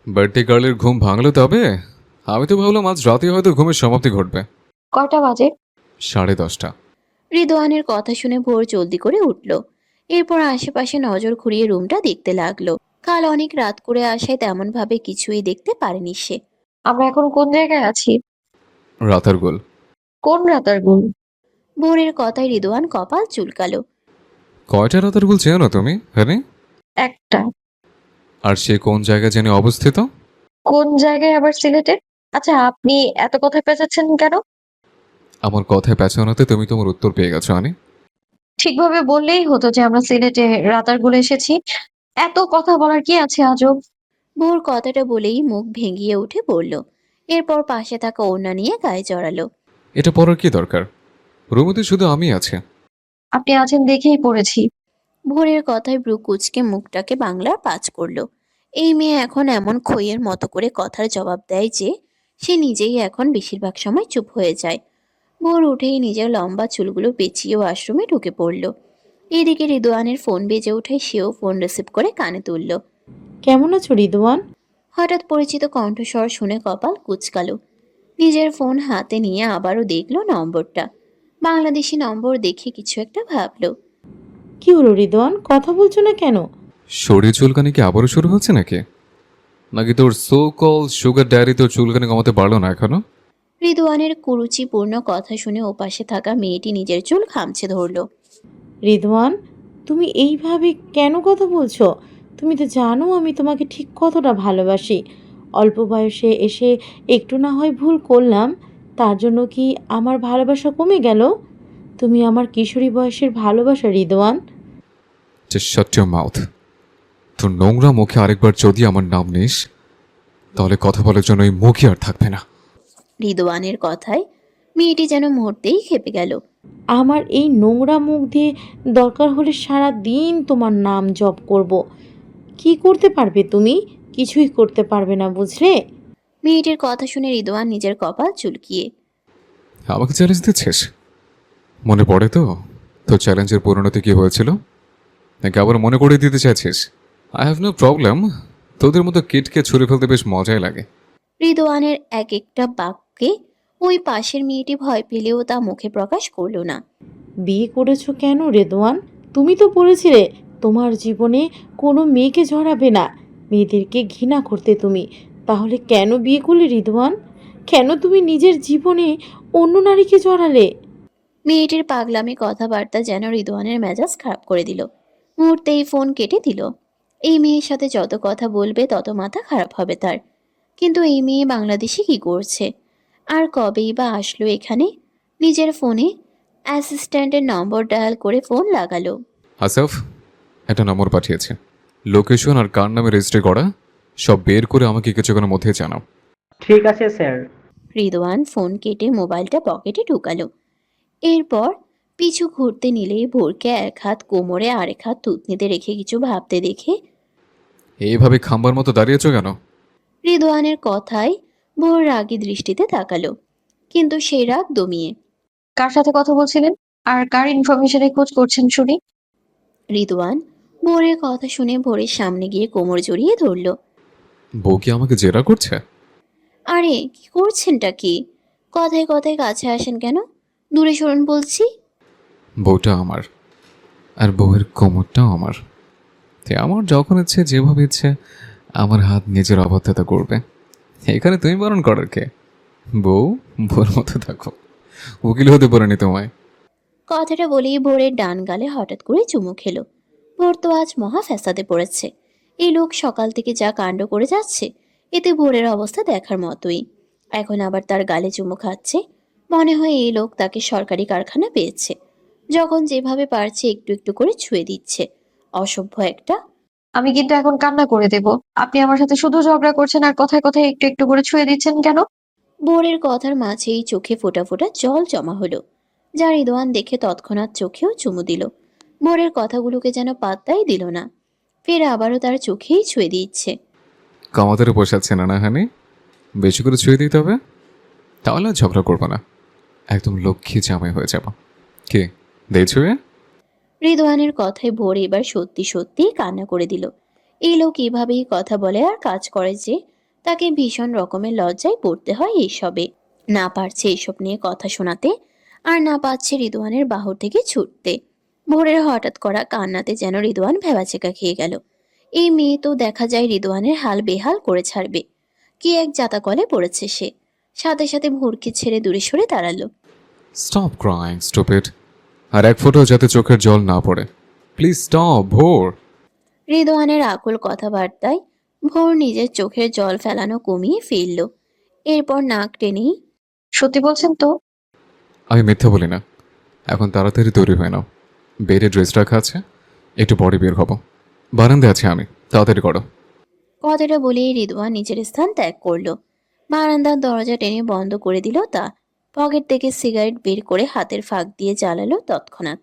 Birthday গার্লের ঘুম ভাঙলো তবে? আমি তো ভাবলাম আজ রাতে হয়তো ঘুমের সমাপ্তি ঘটবে। কয়টা বাজে? 10:30। রিদওয়ানের কথা শুনে ভোর জলদি করে উঠল। এরপর আশেপাশে নজর ঘুরিয়ে রুমটা দেখতে লাগলো। কাল অনেক রাত করে আসায় তেমন ভাবে কিছুই দেখতে পারেনি সে। আমরা এখন কোন জায়গায় আছি? রাতার গোল। কোন রাতার গুল? ভোরের কথায় রিদওয়ান কপাল চুলকালো। কয়টা রাতার গোল চেনো না তুমি, হ্যাঁ? একটা। আর সে কোন জায়গায় জেনে অবস্থিত? কোন জায়গায় আবার সিলেটে? আচ্ছা, আপনি এত কথা পেঁচাচ্ছেন কেন? আমার কথায় পেছানোতে তুমি তোমার উত্তর পেয়ে গেছো আনি। ঠিকভাবে বললেই হতো যে আমরা সিলেটে রাতার গুলে এসেছি। এত কথা বলার কি আছে আজব? ভোর কথাটা বলেই মুখ ভেঙিয়ে উঠে পড়ল। এরপর পাশে থাকা ওড়না নিয়ে গায়ে জড়ালো। এটা পড়ার কি দরকার? রুমে শুধু আমি আছে। আপনি আছেন দেখেই পড়েছি। ভোরের কথায় ব্রু কুচকে মুখটাকে বাংলার পাঁচ করলো। এই মেয়ে এখন এমন খইয়ের মতো করে কথার জবাব দেয় যে সে নিজেই এখন বেশিরভাগ সময় চুপ হয়ে যায়। ভোর উঠেই নিজের লম্বা চুলগুলো পেঁচিয়ে ওয়াশরুমে ঢুকে পড়ল। এদিকে রিদওয়ানের ফোন বেজে ওঠায় সেও ফোন রিসিভ করে কানে তুলল। কেমন আছো রিদওয়ান? হঠাৎ পরিচিত কণ্ঠস্বর শুনে কপাল কুঁচকালো। নিজের ফোন হাতে নিয়ে আবারও দেখলো নম্বরটা। বাংলাদেশি নম্বর দেখে কিছু একটা ভাবলো। কি হলো রিদওয়ান, কথা বলছো না কেন? শরীর চুলকানি কি আবারও শুরু হচ্ছে নাকি? নাকি তোর সো কল সুগার ডায়েরি তোর চুলকানি কমাতে পারলো না এখনো? রিদওয়ানের কুরুচিপূর্ণ কথা শুনে ওপাশে থাকা মেয়েটি নিজের চুল খামছে ধরল। রিদওয়ান, তুমি এইভাবে কেন কথা বলছো? তুমি তো জানো আমি তোমাকে ঠিক কতটা ভালোবাসি। অল্প বয়সে এসে একটু না হয় ভুল করলাম, তার জন্য কি আমার ভালোবাসা কমে গেল? তুমি আমার কিশোরী বয়সের ভালোবাসা Ridwan. Just shut your mouth. তোর নোংরা মুখে আরেকবার যদি আমার নাম নিস তাহলে কথা বলার জন্য এই মুখই আর থাকবে না। রিদওয়ানের কথায় মেয়েটি যেন মুহূর্তেই খেপে গেল। আমার এই নোংরা মুখ দিয়ে দরকার হলে সারা দিন তোমার নাম জপ করব। কি করতে পারবে তুমি? কিছুই করতে পারবে না, বুঝলে? মেয়েটির কথা শুনে রিদওয়ান নিজের কপাল চুলকিয়ে। আমাকে চ্যালেঞ্জ দিচ্ছিস? মনে পড়ে তো তোর চ্যালেঞ্জের পরিণতি কি হয়েছিল? নাকি আবার মনে করিয়ে দিতে চাইছিস? I have no problem. তোদের মতো কিটকে ছুঁড়ে ফেলতে বেশ মজাই লাগে। রিদওয়ানের এক একটা বাক্যে ওই পাশের মেয়েটি ভয় পেলেও তা মুখে প্রকাশ করল না। বিয়ে করেছো কেন রেদওয়ান? তুমি তো বলেছিলে তোমার জীবনে কোনো মেয়েকে জড়াবে না, মেয়েদেরকে ঘৃণা করতে তুমি। তাহলে কেন বিয়ে করলে রিদওয়ান? কেন তুমি নিজের জীবনে অন্য নারীকে জড়ালে? মেয়েটির পাগলামি কথাবার্তা যেন রিদওয়ানের মেজাজ খারাপ করে দিল। মুহূর্তেই ফোন কেটে দিল। এই মেয়ের সাথে যত কথা বলবে তত মাথা খারাপ হবে তার। কিন্তু এই মেয়ে বাংলাদেশে কি করছে? আর কবেই বা আসলো এখানে? নিজের ফোনে অ্যাসিস্ট্যান্টের নম্বর ডায়াল করে ফোন লাগালো। আসফ, একটা নম্বর পাঠিয়েছে। লোকেশন আর কার নামে রেজিস্ট্রি করা সব বের করে আমাকে কিছুক্ষণের মধ্যে জানাও। ঠিক আছে স্যার। রিদওয়ান ফোন কেটে মোবাইলটা পকেটে ঢুকালো। এরপর পিছু ঘুরতে নিলেই ভোরকে এক হাত কোমরে আরেক হাত থুতনিতে রেখে কিছু ভাবতে দেখে এইভাবে খাম্বার মতো দাঁড়িয়েছো কেন? রিদওয়ানের কথায় ভোর রাগী দৃষ্টিতে তাকালো, কিন্তু সেই রাগ দমিয়ে। কার সাথে কথা বলছিলেন? আর কার ইনফরমেশনে খোঁজ করছেন শুনি? রিদওয়ান ভোরের কথা শুনে ভোরের সামনে গিয়ে কোমর জড়িয়ে ধরল। বউ কি আমাকে জেরা করছে? আরে কি করছেনটা কি? কথায় কথায় কাছে আসেন কেন? দূরে সরুন বলছি। বউটা আমার, আর বউয়ের কোমরটাও আমার। তাই আমার যখন ইচ্ছে যেভাবে ইচ্ছে আমার হাত নিজের অবাধ্যতা করবে। এখানে তুমি বারণ করার কে? বউ, বউর মতো থাকো। উকিল হতে পারেনি তোমায়। কথাটা বলেই ভোরের ডান গালে হঠাৎ করে চুমু খেলো। ভোর তো আজ মহা ফ্যাসাদে পড়েছে। এই লোক সকাল থেকে যা কাণ্ড করে যাচ্ছে, এতে ভোরের অবস্থা দেখার মতোই। এখন আবার তার গালে চুমু খাচ্ছে। মনে হয় এই লোক তাকে সরকারি কারখানা পেয়েছে, যখন যেভাবে পারছে একটু একটু করে ছুঁয়ে দিচ্ছে। অসভ্য একটা। আমি কিন্তু এখন কান্না করে দেব। আপনি আমার সাথে শুধু ঝগড়া করছেন আর কথায় কথায় একটু একটু করে ছুঁয়ে দিচ্ছেন কেন? ভোরের কথার মাঝেই চোখে ফোঁটা ফোঁটা জল জমা হলো, যা রিদওয়ান দেখে তৎক্ষণাৎ চোখেও চুমু দিল। ভোরের কথাগুলোকে যেন পাত্তাই দিল না, ফের আবারও তার চোখেই ছুঁয়ে দিচ্ছে। কামাতেরে বসাচ্ছে না, না হানি? বেশি করে ছুঁয়ে দিতে হবে, তাহলে আর ঝগড়া করবো না। একদম লক্ষ্মী জামাই হয়ে যাব। কি দেই ছুঁয়ে? রিদওয়ানের কথায় ভোর এবার সত্যি সত্যি কান্না করে দিল। এই লোক এভাবেই কথা বলে আর কাজ করে যে তাকে ভীষণ রকমের লজ্জায় পড়তে হয় এইসবে। না পারছে এসব নিয়ে কথা শোনাতে, আর না পাচ্ছে রিদওয়ানের বাহু থেকে ছুটতে। ভোরের হঠাৎ করা কান্নাতে যেন রিদওয়ান ভ্যাবাচেকা খেয়ে গেল। এই মেয়ে তো দেখা যায় রিদওয়ানের হাল বেহাল করে ছাড়বে। কি এক জাতাকলে পড়েছে সে। সাথে সাথে ভোরকে ছেড়ে দূরে সরে দাঁড়ালো। Stop crying stupid. আর এক ফোঁটাও যাতে চোখের জল না পড়ে। প্লিজ স্টপ ভোর। রিদওয়ানের আকুল কথাবার্তায় ভোর নিজের চোখের জল ফেলানো কমিয়ে ফেলল। এরপর নাক টেনেই, সত্যি বলছেন তো? আমি মিথ্যা বলি না। এখন তাড়াতাড়ি তৈরি হয়ে নাও। বেডে ড্রেস রাখা আছে, একটু পরে বের হবো। বারান্দায় আছি আমি, তাড়াতাড়ি করো। কথাটা বলেই রিদওয়ান নিজের স্থান ত্যাগ করলো। বারান্দার দরজা টেনে বন্ধ করে দিল তা। পকেট থেকে সিগারেট বের করে হাতের ফাঁক দিয়ে জ্বালালো তৎক্ষণাৎ।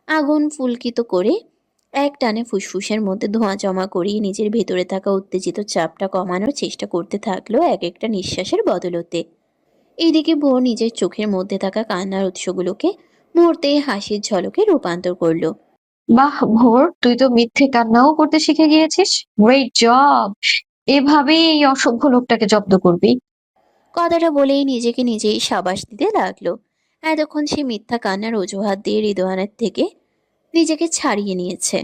আগুন ফুলকিত করে এক টানে ফুসফুসের মধ্যে ধোঁয়া জমা করিয়ে নিজের ভেতরে থাকা উত্তেজিত চাপটা কমানোর চেষ্টা করতে থাকলো এক একটা নিঃশ্বাসের বদলতে। এইদিকে ভোর নিজের চোখের মধ্যে থাকা কান্নার উৎসগুলোকে মুহূর্তেই হাসির ঝলকে রূপান্তর করলো। বাহ ভোর, তুই তো মিথ্যে কান্নাও করতে শিখে গিয়েছিস। Great job. এভাবেই এই অসভ্য লোকটাকে জব্দ করবি। কথাটা বলেই নিজেকে নিজেই সাবাস দিতে লাগলো। এতক্ষণ সে মিথ্যা কান্নার অজুহাত দিয়ে রিদওয়ানের থেকে নিজেকে ছাড়িয়ে নিয়েছে।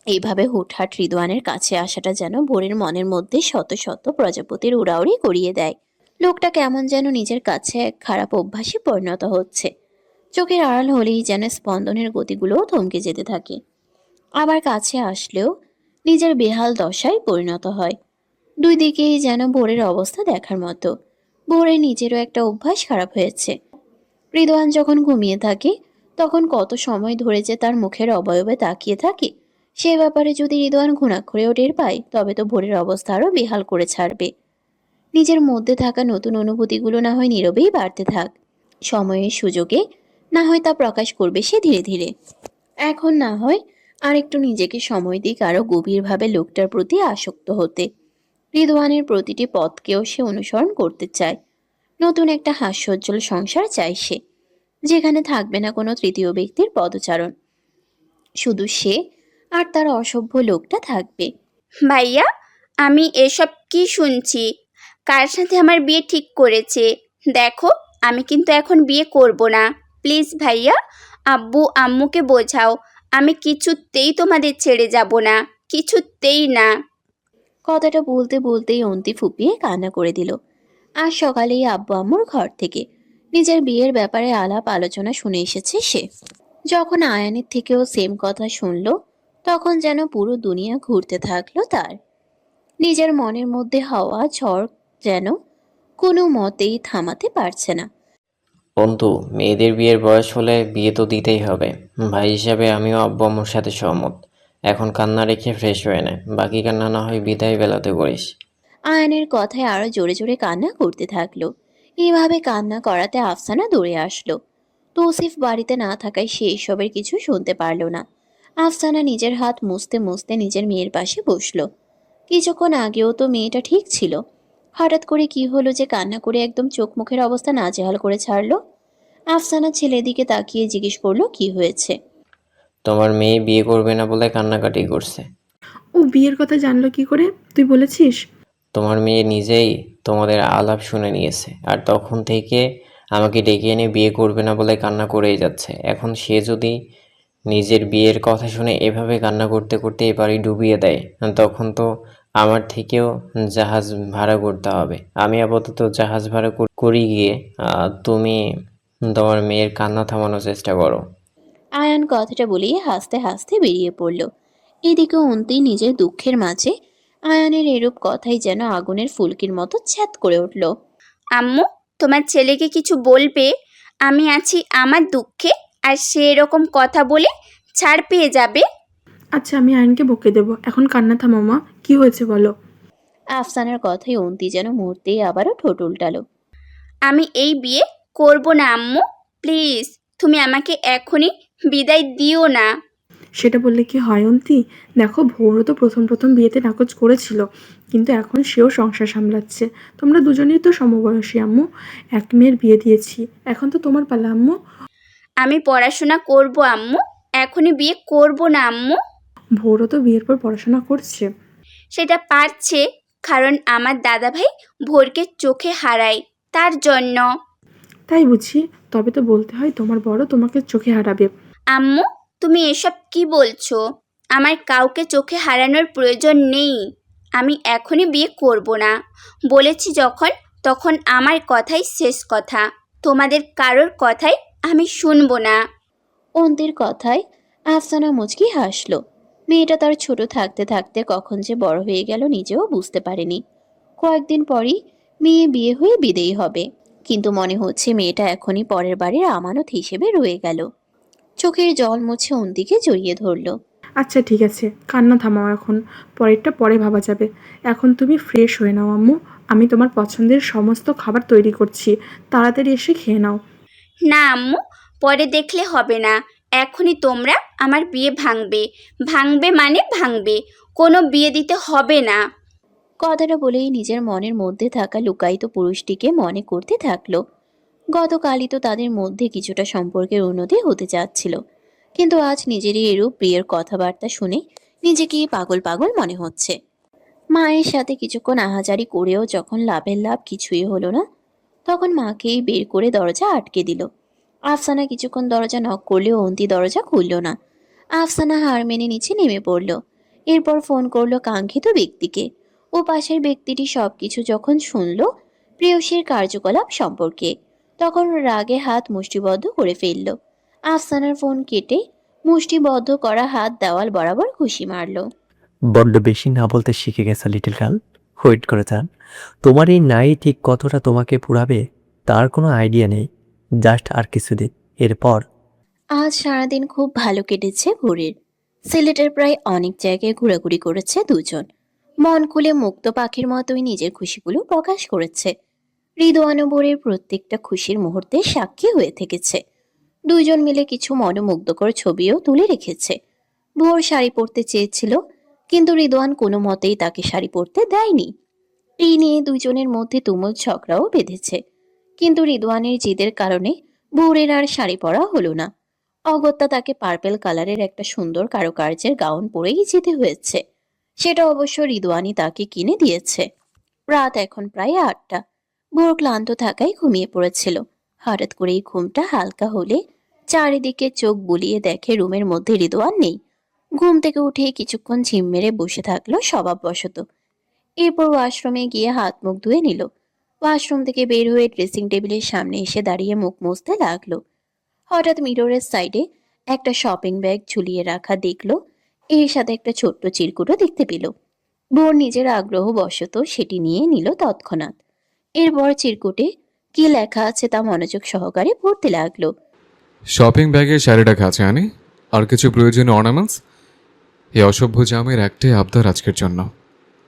এইভাবে হুটহাট রিদওয়ানের কাছে আসাটা যেন ভোরের মনের মধ্যে শত শত প্রজাপতির উড়াউড়ি করিয়ে দেয়। লোকটা কেমন যেন নিজের কাছে এক খারাপ অভ্যাসে পরিণত হচ্ছে। চোখের আড়াল হলেই যেন স্পন্দনের গতিগুলোও থমকে যেতে থাকে। আবার কাছে আসলেও নিজের বেহাল দশায় পরিণত হয়। দুই দিকেই যেন ভোরের অবস্থা দেখার মতো। ভোরের নিজেরও একটা অভ্যাস খারাপ হয়েছে। রিদওয়ান যখন ঘুমিয়ে থাকে তখন কত সময় ধরে যে তার মুখের অবয়বে তাকিয়ে থাকে, সে ব্যাপারে যদি রিদওয়ান ঘুণাক্ষরেও টের পায় তবে তো ভোরের অবস্থা আরও বেহাল করে ছাড়বে। নিজের মধ্যে থাকা নতুন অনুভূতিগুলো না হয় নীরবেই বাড়তে থাক, সময়ের সুযোগে না হয় তা প্রকাশ করবে সে ধীরে ধীরে। এখন না হয় আর একটু নিজেকে সময় দিক আরো গভীরভাবে লোকটার প্রতি আসক্ত হতে। রিদওয়ানের প্রতিটি পথকেও সে অনুসরণ করতে চায়। নতুন একটা হাস্যোজ্জ্বল সংসার চায় সে, যেখানে থাকবে না কোনো তৃতীয় ব্যক্তির পদচারণ। শুধু সে আর তার অসভ্য লোকটা থাকবে। ভাইয়া, আমি এসব কি শুনছি? কার সাথে আমার বিয়ে ঠিক করেছে? দেখো, আমি কিন্তু এখন বিয়ে করব না। প্লিজ ভাইয়া, আব্বু আম্মুকে বোঝাও। আমি কিছুতেই তোমাদের ছেড়ে যাব না, কিছুতেই না। কথাটা বলতে বলতেই অন্তি ফুপিয়ে কান্না করে দিল। আজ সকালেই আব্বু আম্মুর ঘর থেকে নিজের বিয়ের ব্যাপারে আলাপ আলোচনা শুনে এসেছে সে। যখন আয়ানের থেকেও সেম কথা শুনলো তখন যেন পুরো দুনিয়া ঘুরতে থাকলো তার। নিজের মনের মধ্যে হওয়া ঝড় যেন কোনো মতেই থামাতে পারছে না। বন্ধু, মেয়েদের বিয়ের বয়স হলে বিয়ে তো দিতেই হবে। ভাই হিসাবে আমিও আব্বু আম্মুর সাথে সহমত। এখন কান্না রেখে ফ্রেশ হয়ে নে, বাকি কান্না না হয় বিদায় বেলাতে করিস। আয়ানের কথায় আরো জোরে জোরে কান্না করতে থাকলো। এইভাবে কান্না করাতে আফসানা দৌড়ে আসলো। তৌসিফ বাড়িতে না থাকায় সে এসবের কিছু শুনতে পারল না। আফসানা নিজের হাত মুছতে মুছতে নিজের মেয়ের পাশে বসলো। কিছুক্ষণ আগেও তো মেয়েটা ঠিক ছিল, হঠাৎ করে কি হলো যে কান্না করে একদম চোখ মুখের অবস্থা নাজেহাল করে ছাড়লো। আফসানা ছেলের দিকে তাকিয়ে জিজ্ঞেস করলো কি হয়েছে। তোমার মেয়ে বিয়ে করবে না বলে কান্নাকাটি করছে। ও বিয়ের কথা জানলো কি করে? তুই বলেছিস? তোমার মেয়ে নিজেই তোমাদের আলাপ শুনে নিয়েছে, আর তখন থেকে আমাকে ডেকে এনে বিয়ে করবে না বলে কান্না করেই যাচ্ছে। এখন সে যদি নিজের বিয়ের কথা শুনে এভাবে কান্না করতে করতে এ বাড়ি ডুবিয়ে দেয়, তখন তো আমার থেকেও জাহাজ ভাড়া করতে হবে। আমি আপাতত জাহাজ ভাড়া করি গিয়ে তুমি তোমার মেয়ের কান্না থামানোর চেষ্টা করো। আয়ান কথাটা বলিয়ে হাসতে হাসতে বেরিয়ে পড়ল। এদিকে অন্তি নিজের দুঃখের মাঝে আয়ানের এরূপ কথাই যেন আগুনের ফুলকির মতো ছ্যাত করে উঠল। আম্মু, তোমার ছেলেকে কিছু বলবে? আমি আছি আমার দুঃখে, আর সে এরকম কথা বলে ছাড় পেয়ে যাবে। আচ্ছা, আমি আয়নকে বকে দেবো। এখন কান্না থামো মা, কি হয়েছে বলো? আফসানার কথায় অন্তি যেন মুহূর্তেই আবারও ঠোঁট উল্টালো। আমি এই বিয়ে করব না আম্মু, প্লিজ। তুমি আমাকে এখনই বিদায় দিও না। সেটা বললে কি হয় অন্তি? দেখো, ভোরও তো প্রথম প্রথম বিয়েতে নাকচ করেছিল, কিন্তু এখন সেও সংসার সামলাচ্ছে। তোমরা দুজনেই তো সমবয়সী আম্মু। এক মেয়ের বিয়ে দিয়েছি, এখন তো তোমার পালা আম্মু। আমি পড়াশোনা করব আম্মু, এখনই বিয়ে করব না আম্মু। ভোরও তো বিয়ের পর পড়াশোনা করছে। সেটা পারছে, কারণ আমার দাদাভাই ভোরকে চোখে হারায়, তার জন্য। তাই বুঝি? তবে তো বলতে হয় তোমার বড় তোমাকে চোখে হারাবে। আম্মু, তুমি এসব কি বলছো? আমার কাউকে চোখে হারানোর প্রয়োজন নেই। আমি এখনই বিয়ে করব না। বলেছি যখন, তখন আমার কথাই শেষ কথা। তোমাদের কারোর কথাই আমি শুনবো না। অন্তির কথায় আফসানা মুচকি হাসল। মেয়েটা তার ছোট থাকতে থাকতে কখন যে বড় হয়ে গেল নিজেও বুঝতে পারেনি। কয়েকদিন পরই মেয়ে বিয়ে হয়ে বিদেয়ী হবে, কিন্তু মনে হচ্ছে মেয়েটা এখনই পরের বাড়ির আমানত হিসেবে রয়ে গেল। চোখের জল মুছে অন্তিকে জড়িয়ে ধরল। আচ্ছা ঠিক আছে, কান্না থামাও এখন। পরেরটা পরে ভাবা যাবে। এখন তুমি ফ্রেশ হয়ে নাও আম্মু। আমি তোমার পছন্দের সমস্ত খাবার তৈরি করছি, তাড়াতাড়ি এসে খেয়ে নাও। না আম্মু, পরে দেখলে হবে না। এখনই তোমরা আমার বিয়ে ভাঙবে। ভাঙবে মানে ভাঙবে। কোনো বিয়ে দিতে হবে না। কথাটা বলেই নিজের মনের মধ্যে থাকা লুকায়িত পুরুষটিকে মনে করতে থাকলো। গতকালই তো তাদের মধ্যে কিছুটা সম্পর্কের উন্নতি হতে যাচ্ছিল, কিন্তু আজ নিজেরই এরূপ প্রিয়ের কথাবার্তা শুনে নিজেকে পাগল পাগল মনে হচ্ছে। মায়ের সাথে কিছুক্ষণ আহাজারি করেও যখন লাভের লাভ কিছুই হলো না, তখন মাকেই বের করে দরজা আটকে দিল। আফসানা কিছুক্ষণ দরজা নক করলেও অন্তি দরজা খুলল না। আফসানা হার মেনে নিচে নেমে পড়ল। এরপর ফোন করলো কাঙ্ক্ষিত ব্যক্তিকে। ও পাশের ব্যক্তিটি সবকিছু যখন শুনল প্রেয়সীর কার্যকলাপ সম্পর্কে, তখন রাগে হাত মুষ্টিবদ্ধ করে ফেলল। আফসানার ফোন কেটে মুষ্টিবদ্ধ করা হাত দেওয়াল বরাবর ঘুষি মারল। বড্ড বেশি না বলতে শিখে গেছো লিটল গার্ল। ওয়েট করে যান, তোমার এই নাই ঠিক কতটা তোমাকে পুরাবে তার কোনো আইডিয়া নেই। জাস্ট আর কিছুদিন, এরপর আজ সারাদিন খুব ভালো কেটেছে ভোরের। সিলেটের প্রায় অনেক জায়গায় ঘোরাঘুরি করেছে দুজন। মন খুলে মুক্ত পাখির মতোই নিজের খুশিগুলো প্রকাশ করেছে। হৃদয়ানু ভোরের প্রত্যেকটা খুশির মুহূর্তে সাক্ষী হয়ে থেকেছে। দুইজন মিলে কিছু মনোমুগ্ধকর ছবিও তুলে রেখেছে। ভোর শাড়ি পরতে চেয়েছিল, কিন্তু রিদওয়ান কোনো মতেই তাকে শাড়ি পরতে দেয়নি। এই নিয়ে দুইজনের মধ্যে তুমুল ঝগড়াও বেঁধেছে, কিন্তু রিদওয়ানের জিদের কারণে ভোরের আর শাড়ি পরা হলো না। অগত্যা তাকে পার্পেল কালারের একটা সুন্দর কারুকার্যের গাউন পরেই যেতে হয়েছে। সেটা অবশ্য রিদওয়ানই তাকে কিনে দিয়েছে। রাত এখন প্রায় 8টা। ভোর ক্লান্ত থাকায় ঘুমিয়ে পড়েছিল। হঠাৎ করেই ঘুমটা হালকা হলে চারিদিকে চোখ বুলিয়ে দেখে রুমের মধ্যে রিদওয়ান নেই। ঘুম থেকে উঠে কিছুক্ষণ ঝিম মেরে বসে থাকলো স্বভাববশত। এরপর ওয়াশরুমে গিয়ে হাত মুখ ধুয়ে নিল। ওয়াশরুম থেকে বের হয়ে ড্রেসিং টেবিলের সামনে এসে দাঁড়িয়ে মুখ মুছতে লাগলো। হঠাৎ মিররের সাইডে একটা শপিং ব্যাগ ঝুলিয়ে রাখা দেখলো। এর সাথে একটা ছোট্ট চিরকুটও দেখতে পেল। ভোর নিজের আগ্রহ বশত সেটি নিয়ে নিল তৎক্ষণাৎ। এরপর চিরকুটে কি লেখা আছে তা মনোযোগ সহকারে পড়তে লাগলো। শপিং ব্যাগে শাড়িটা কাছে আনি, আর কিছু প্রয়োজনীয় অর্নামেন্টস। এই অসভ্য জামের একটাই আবদার আজকের জন্য,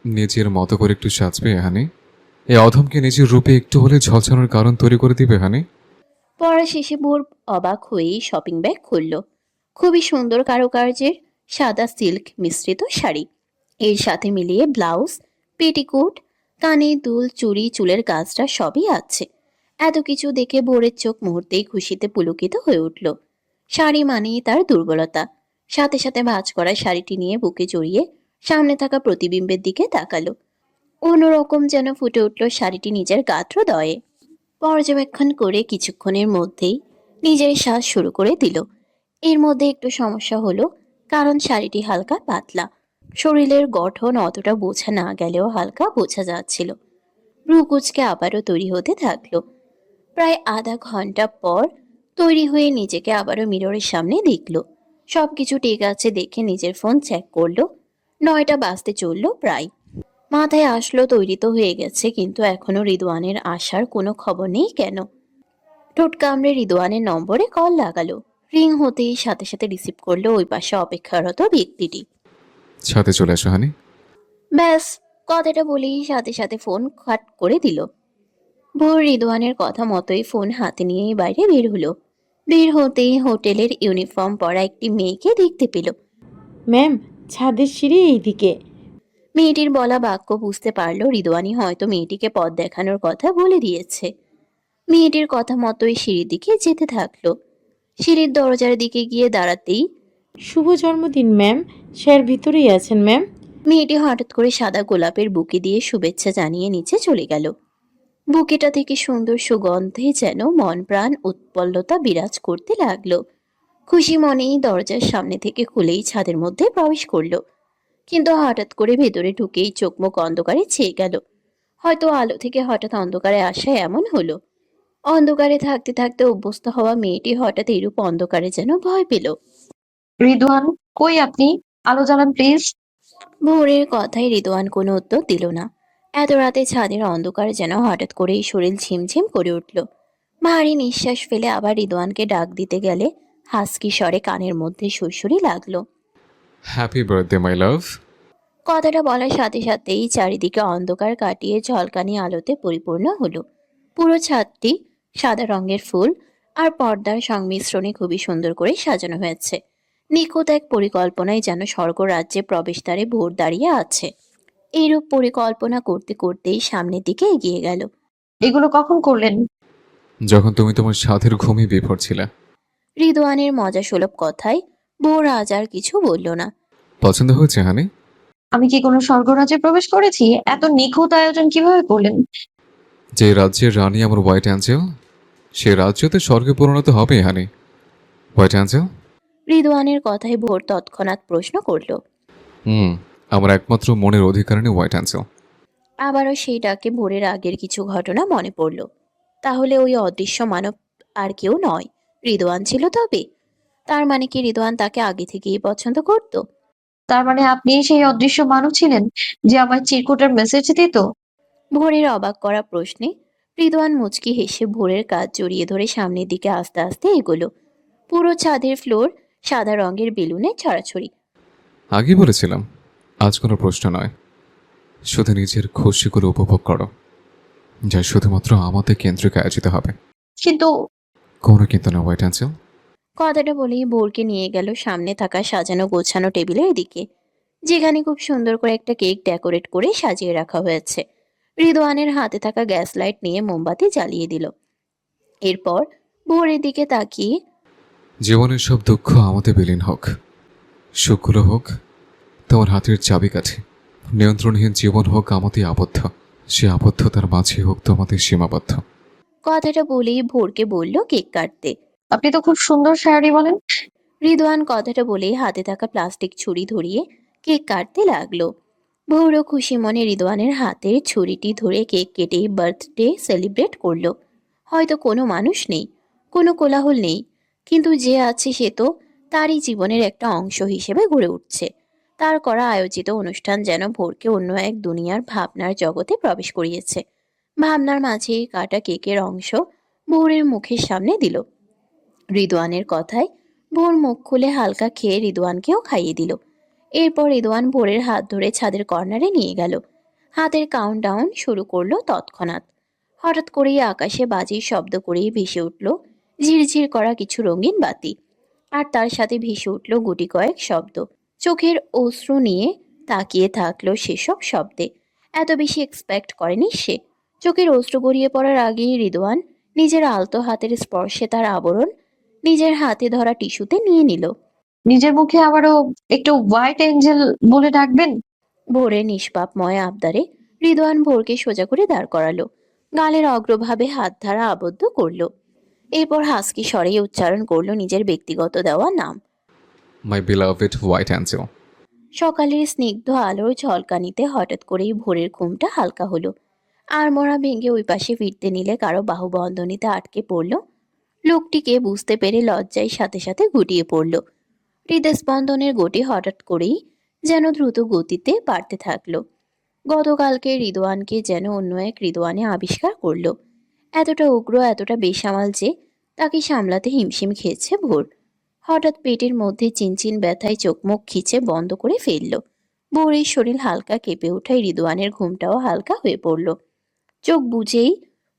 নিজের মতো করে একটু সাজবে হানি। এই অধমকে নিজের রূপে একটু হলে ঝলসানোর কারণ তৈরি করে দিবে হানি। পড়া শেষে ভোর অবাক হয়েই শপিং ব্যাগ খুলল। খুবই সুন্দর কারুকার্যের সাদা সিল্ক মিশ্রিত শাড়ি, এর সাথে মিলিয়ে ব্লাউজ, পেটিকোট, কানে দুল, চুড়ি, চুলের কাজটা সবই আছে। এত কিছু দেখে ভোরের চোখ মুহূর্তেই খুশিতে পুলকিত হয়ে উঠল। শাড়ি মানেই তার দুর্বলতা। সাথে সাথে ভাঁজ করা শাড়িটি নিয়ে বুকে জড়িয়ে সামনে থাকা প্রতিবিম্বের দিকে তাকালো। অন্যরকম যেন ফুটে উঠল শাড়িটি নিজের গাত্রদয়ে। পর্যবেক্ষণ করে কিছুক্ষণের মধ্যেই নিজের শ্বাস শুরু করে দিল। এর মধ্যে একটু সমস্যা হলো, কারণ শাড়িটি হালকা পাতলা। শরীরের গঠন অতটা বোঝা না গেলেও হালকা বোঝা যাচ্ছিল। রুকুচকে আবারও তৈরি হতে থাকলো। প্রায় আধা ঘন্টা পর তৈরি হয়ে নিজেকে আবারও মিররের সামনে দেখলো। সবকিছু ঠিক আছে দেখে নিজের ফোন চেক করলো। 9টা বাজতে চললো প্রায়। মাথায় আসলো তৈরি তো হয়ে গেছে, কিন্তু এখনো রিদওয়ানের আসার কোনো খবর নেই কেন। ঠোঁট কামড়ে রিদওয়ানের নম্বরে কল লাগালো। রিং হতেই সাথে সাথে রিসিভ করলো ওই পাশে অপেক্ষারত ব্যক্তিটি। সাথে চলে আসো হানি। ব্যাস, কথাটা বলেই সাথে সাথে ফোন কাট করে দিল। ভোর রিদওয়ানের কথা মতোই ফোন হাতে নিয়েই বাইরে বের হলো। বের হতেই হোটেলের ইউনিফর্ম পরা একটি মেয়েকে দেখতে পেল। ম্যাম, ছাদের সিঁড়ি এইদিকে। মেয়েটির বলা বাক্য বুঝতে পারলো রিদওয়ানি হয়তো মেয়েটিকে পথ দেখানোর কথা বলে দিয়েছে। মেয়েটির কথা মতোই সিঁড়ির দিকে যেতে থাকলো। সিঁড়ির দরজার দিকে গিয়ে দাঁড়াতেই শুভ জন্মদিন ম্যাম। স্যার ভিতরেই আছেন ম্যাম। মেয়েটি হঠাৎ করে সাদা গোলাপের বুকে দিয়ে শুভেচ্ছা জানিয়ে নিচে চলে গেল। বুকেটা থেকে সুন্দর সুগন্ধে যেন মন প্রাণ উৎপল্লতা বিরাজ করতে লাগলো। খুশি মনেই দরজার সামনে থেকে খুলেই ছাদের মধ্যে প্রবেশ করলো, কিন্তু হঠাৎ করে ভেতরে ঢুকেই চোখ মুখ অন্ধকারে ছেয়ে গেল। হয়তো আলো থেকে হঠাৎ অন্ধকারে আসা এমন হলো। অন্ধকারে থাকতে থাকতে অভ্যস্ত হওয়া মেয়েটি হঠাৎ এরূপ অন্ধকারে যেন ভয় পেল। রিদওয়ান, কই আপনি? আলো জ্বালান প্লিজ। ভোরের কথায় রিদওয়ান কোনো উত্তর দিল না। এত রাতে ছাদের অন্ধকার যেন হঠাৎ করেই শরীর ঝিমঝিম করে উঠল। ভারী নিঃশ্বাস ফেলে আবার রিদওয়ানকে ডাক দিতে গেলে হাসকি স্বরে কানের মধ্যে সুরসুরি লাগলো। হ্যাপি বার্থডে মাই লাভ। কথাটা বলার সাথে সাথেই চারিদিকে অন্ধকার কাটিয়ে ঝলকানি আলোতে পরিপূর্ণ হলো। পুরো ছাদটি সাদা রঙের ফুল আর পর্দার সংমিশ্রণে খুবই সুন্দর করে সাজানো হয়েছে। নিখুঁত এক পরিকল্পনায় যেন স্বর্গ রাজ্যে প্রবেশদ্বারে ভোর দাঁড়িয়ে আছে। এইরূপ পরিকল্পনা করতে করতেই সামনের দিকে এগিয়ে গেল। এগুলো কখন করলেন? যখন তুমি তোমার সাধের ঘুমে বিভোর ছিলে। রিদওয়ানের মজা সুলভ কথায় ভোর আজ আর কিছু বলল না। পছন্দ হয়েছে হানি? আমি কি কোনো স্বর্গরাজ্যে প্রবেশ করেছি? এত নিখুঁত আয়োজন কিভাবে করলেন? যে রাজ্যের রানী আমার হোয়াইট অ্যাঞ্জেল, সে রাজ্যতে স্বর্গে পরিণত হবে হানি। White Angel? রিদওয়ানের কথায় ভোর তৎক্ষণাৎ প্রশ্ন করল। হুম, আমার একমাত্র মনের অধিকারিণী হোয়াইট অ্যাঞ্জেল। আবারও সেই ডাকে ভোরের আগের কিছু ঘটনা মনে পড়ল। তাহলে ওই অদৃশ্য মানব আর কেউ নয়, রিদওয়ান ছিল তবে? তার মানে কি রিদওয়ান তাকে আগে থেকেই পছন্দ করত? তার মানে আপনি সেই অদৃশ্য মানব ছিলেন যে আমার চিরকুটের মেসেজ দিত? ভোরের অবাক করা প্রশ্নে রিদওয়ান মুচকি হেসে ভোরের কাজ জড়িয়ে ধরে সামনের দিকে আস্তে আস্তে এগোলো। পুরো ছাদের ফ্লোর সাদা রঙের বেলুনে ছড়াছড়ি। আগে বলেছিলাম, আজ কোনো প্রশ্ন নয়, শুধু নিজের খুশিগুলো উপভোগ করো, যা শুধুমাত্র আমাদের কেন্দ্রিক আয়োজিত হবে। কিন্তু কোনো কিন্তু না হোয়াইট অ্যাঞ্জেল। কথাটা বলেই ভোরকে নিয়ে গেল সামনে থাকা সাজানো গোছানো টেবিলের দিকে, যেখানে খুব সুন্দর করে একটা কেক ডেকোরেট করে সাজিয়ে রাখা হয়েছে। রিদওয়ানের হাতে থাকা গ্যাস লাইট নিয়ে মোমবাতি জ্বালিয়ে দিল। এরপর ভোরের দিকে তাকিয়ে, জীবনের সব দুঃখ আমাদের বিলীন হোক, সুখগুলো হোক তোমার হাতের চাবিকাঠি, নিয়ন্ত্রণহীন জীবন হোক আমাদের আবদ্ধ, সে আবদ্ধতার মাঝে হোক তোমাদের সীমাবদ্ধ। কথাটা বলেই ভোরকে বলল কেক কাটতে। আপনি তো খুব সুন্দর শায়রি বলেন। রিদওয়ান কথাটা বলেই হাতে থাকা প্লাস্টিক ছুরি ধরিয়ে কেক কাটতে লাগলো। ভোরও খুশি মনে রিদওয়ানের হাতের ছুরিটি ধরে কেক কেটেই বার্থডে সেলিব্রেট করলো। হয়তো কোনো মানুষ নেই, কোনো কোলাহল নেই, কিন্তু যে আছে সে তো তারই জীবনের একটা অংশ হিসেবে গড়ে উঠছে। তার করা আয়োজিত অনুষ্ঠান যেন ভোরকে অন্য এক দুনিয়ার ভাবনার জগতে প্রবেশ করিয়েছে। ভাবনার মাঝে কাটা কেকের অংশ ভোরের মুখের সামনে দিল। রিদওয়ানের কথায় ভোর মুখ খুলে হালকা খেয়ে রিদওয়ানকেও খাইয়ে দিল। এরপর রিদওয়ান ভোরের হাত ধরে ছাদের কর্নারে নিয়ে গেল। হাতের কাউন্টডাউন শুরু করলো তৎক্ষণাৎ। হঠাৎ করেই আকাশে বাজির শব্দ করেই ভেসে উঠল ঝিরঝির করা কিছু রঙিন বাতি। আর তার সাথে ভেসে উঠল গুটি কয়েক শব্দ। চোখের অশ্রু নিয়ে তাকিয়ে থাকলো সেসব শব্দে। এত বেশি এক্সপেক্ট করেনি সে। চোখের অশ্রু গড়িয়ে পড়ার আগেই রিদওয়ান নিজের আলতো হাতের স্পর্শে তার আবরণ নিজের হাতে ধরা টিস্যুতে নিয়ে নিল। নিজের মুখে আবারও একটু হোয়াইট এঞ্জেল বলে ডাকবেন? ভোরের নিষ্পাপময় আবদারে রিদওয়ান ভোরকে সোজা করে দাঁড় করালো। গালের অগ্রভাবে হাত ধারা আবদ্ধ করলো। এরপর হাসকি স্বরে উচ্চারণ করলো নিজের ব্যক্তিগত দেওয়া নাম। মাই বিলাভেড হোয়াইট অ্যাঞ্জেল। সকালের স্নিগ্ধ আলোর ঝলকানিতে হঠাৎ করেই ভোরের ঘুমটা হালকা হলো। আড়মোড়া ভেঙে ওই পাশে ফিরতে নিলে কারো বাহুবন্ধনীতে আটকে পড়ল। লোকটিকে বুঝতে পেরে লজ্জায় সাথে সাথে গুটিয়ে পড়ল। হৃদস্পন্দনের গতি হঠাৎ করেই যেন দ্রুত গতিতে বাড়তে থাকলো। গতকালকে রিদওয়ানকে যেন অন্য এক রিদওয়ানে আবিষ্কার করলো। এতটা উগ্র, এতটা বেসামাল যে তাকে সামলাতে হিমশিম খেয়েছে ভোর। হঠাৎ পেটের মধ্যে চিনচিন ব্যথায় চোখ মুখ খিচে বন্ধ করে ফেলল। ভোরের শরীর হালকা কেঁপে ওঠায় রিদওয়ানের ঘুমটাও হালকা হয়ে পড়ল। চোখ বুঝেই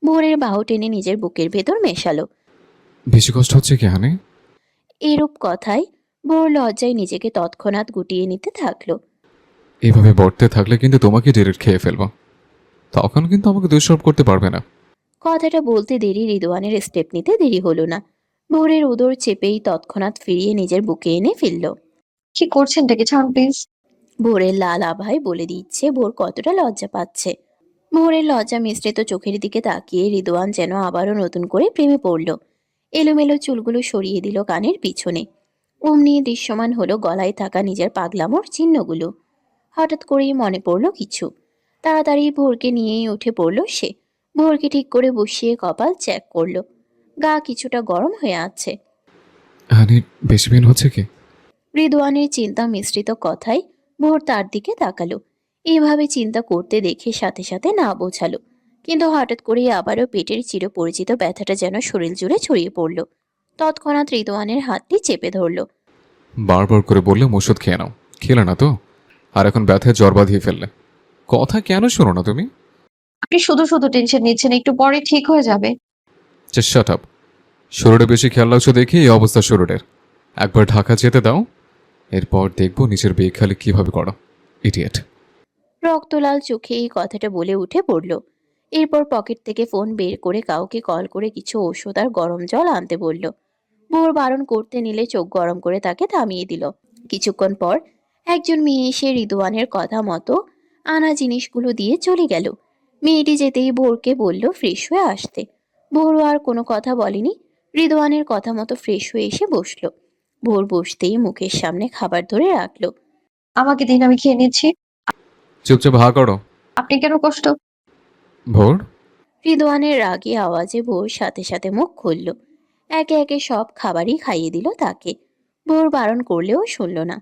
ভোরের বাহু টেনে নিজের বুকের ভেতর মেশালো। বেশি কষ্ট হচ্ছে কি হানি? এরূপ কথায় ভোর লজ্জায় নিজেকে তৎক্ষণাৎ গুটিয়ে নিতে থাকলো। এভাবে বর্তে থাকলে কিন্তু তোমাকে ডিরেক্ট খেয়ে ফেলবো, তখন কিন্তু আমাকে দুষ্প্রাপ করতে পারবে না। কথাটা বলতে দেরি রিদওয়ানের স্টেপ নিতে দেরি হলো না। ভোরের উদর চেপেই তৎক্ষণাৎ ফিরিয়ে নিজের বুকে এনে ফেলল। কি করছেনটা কি? ছাড়ুন প্লিজ। ভোরের লাল আভায় বলে দিচ্ছে ভোর কতটা লজ্জা পাচ্ছে। ভোরের লজ্জা মিশ্রিত চোখের দিকে তাকিয়ে রিদওয়ান যেন আবারও নতুন করে প্রেমে পড়ল। এলোমেলো চুলগুলো সরিয়ে দিল কানের পিছনে। অমনি দৃশ্যমান হলো গলায় থাকা নিজের পাগলামোর চিহ্নগুলো। হঠাৎ করেই মনে পড়ল কিছু। তাড়াতাড়ি ভোরকে নিয়েই উঠে পড়ল সে। ভোরকে ঠিক করে বসিয়ে কপাল চেক করলো। গা কিছুটা গরম হয়ে আছে। হানি, বেশি পেন হচ্ছে কি? রিদওয়ানের চিন্তা মিশ্রিত কথায় ভোর তার দিকে তাকালো। এভাবে চিন্তা করতে দেখে সাথে সাথে না বোঝালো, কিন্তু হঠাৎ করেই আবারও পেটের চিরপরিচিত ব্যথাটা যেন শরীর জুড়ে ছড়িয়ে পড়ল। তৎক্ষণাৎ রিদওয়ানের হাতটি চেপে ধরল। বারবার করে বললাম ওষুধ খেয়ে নাও, খেলে না তো, আর এখন ব্যথায় জ্বর বাঁধিয়ে ফেললে। কথা কেন শোনো না তুমি? আপনি শুধু শুধু টেনশন নিচ্ছেন, একটু পরে ঠিক হয়ে যাবে। Just shut up. শরীরে বেশি খেয়াল রাখছো দেখি এই অবস্থা শরীরের। একবার ঢাকা যেতে দাও, এরপর দেখবো নিজের বেগ খালি কিভাবে করো। ইডিয়েট। রক্তলাল চোখে এই কথাটা বলে উঠে পড়ল। এরপর পকেট থেকে ফোন বের করে কাউকে কল করে কিছু ওষুধ আর গরম জল আনতে বলল। ভোর বারণ করতে নিলে চোখ গরম করে তাকে থামিয়ে দিল। কিছুক্ষণ পর একজন মেয়ে এসে রিদওয়ানের কথা মতো আনা জিনিসগুলো দিয়ে চলে গেল। মেয়েটি যেতেই ভোরকে বলল ফ্রেশ হয়ে আসতে। ভোরও আর কোনো কথা বলেনি। রিদওয়ানের কথা মতো ফ্রেশ হয়ে এসে বসলো। ভোর বসতেই মুখের সামনে খাবার ধরে রাখলো। আমাকে দিন, আমি খেয়ে নিচ্ছি। চুপচাপ হা করো। আপনি কেন কষ্ট? ভোর। রিদওয়ানের রাগী আওয়াজে ভোর সাথে সাথে মুখ খুলল। একে একে সব খাবারই খাইয়ে দিল তাকে। ভোর বারণ করলেও শুনল না।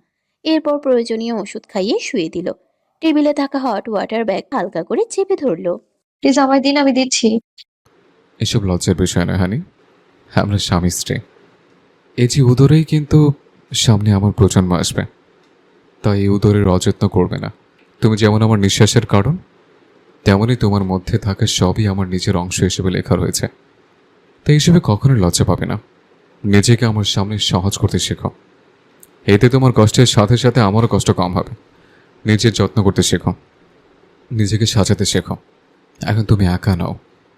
এরপর প্রয়োজনীয় ওষুধ খাইয়ে শুয়ে দিল। টেবিলে থাকা হট ওয়াটার ব্যাগ হালকা করে চেপে ধরল। প্লিজ আমায় দিন, আমি দিচ্ছি। এসব লজ্জার বিষয় নয় হানি, আমরা স্বামী স্ত্রী। এই যে উদরেই কিন্তু সামনে আমার প্রজন্ম আসবে, তাই এই উদরের অযত্ন করবে না। তুমি যেমন আমার নিঃশ্বাসের কারণ, তেমনই তোমার মধ্যে থাকা সবই আমার নিজের অংশ হিসেবে লেখা রয়েছে। তাই হিসেবে কখনোই লজ্জা পাবে না। নিজেকে আমার সামনে সহজ করতে শেখো। এতে তোমার কষ্টের সাথে সাথে আমারও কষ্ট কম হবে। নিজের যত্ন করতে শেখো, নিজেকে সাজাতে শেখো। এখন তুমি একা নাও।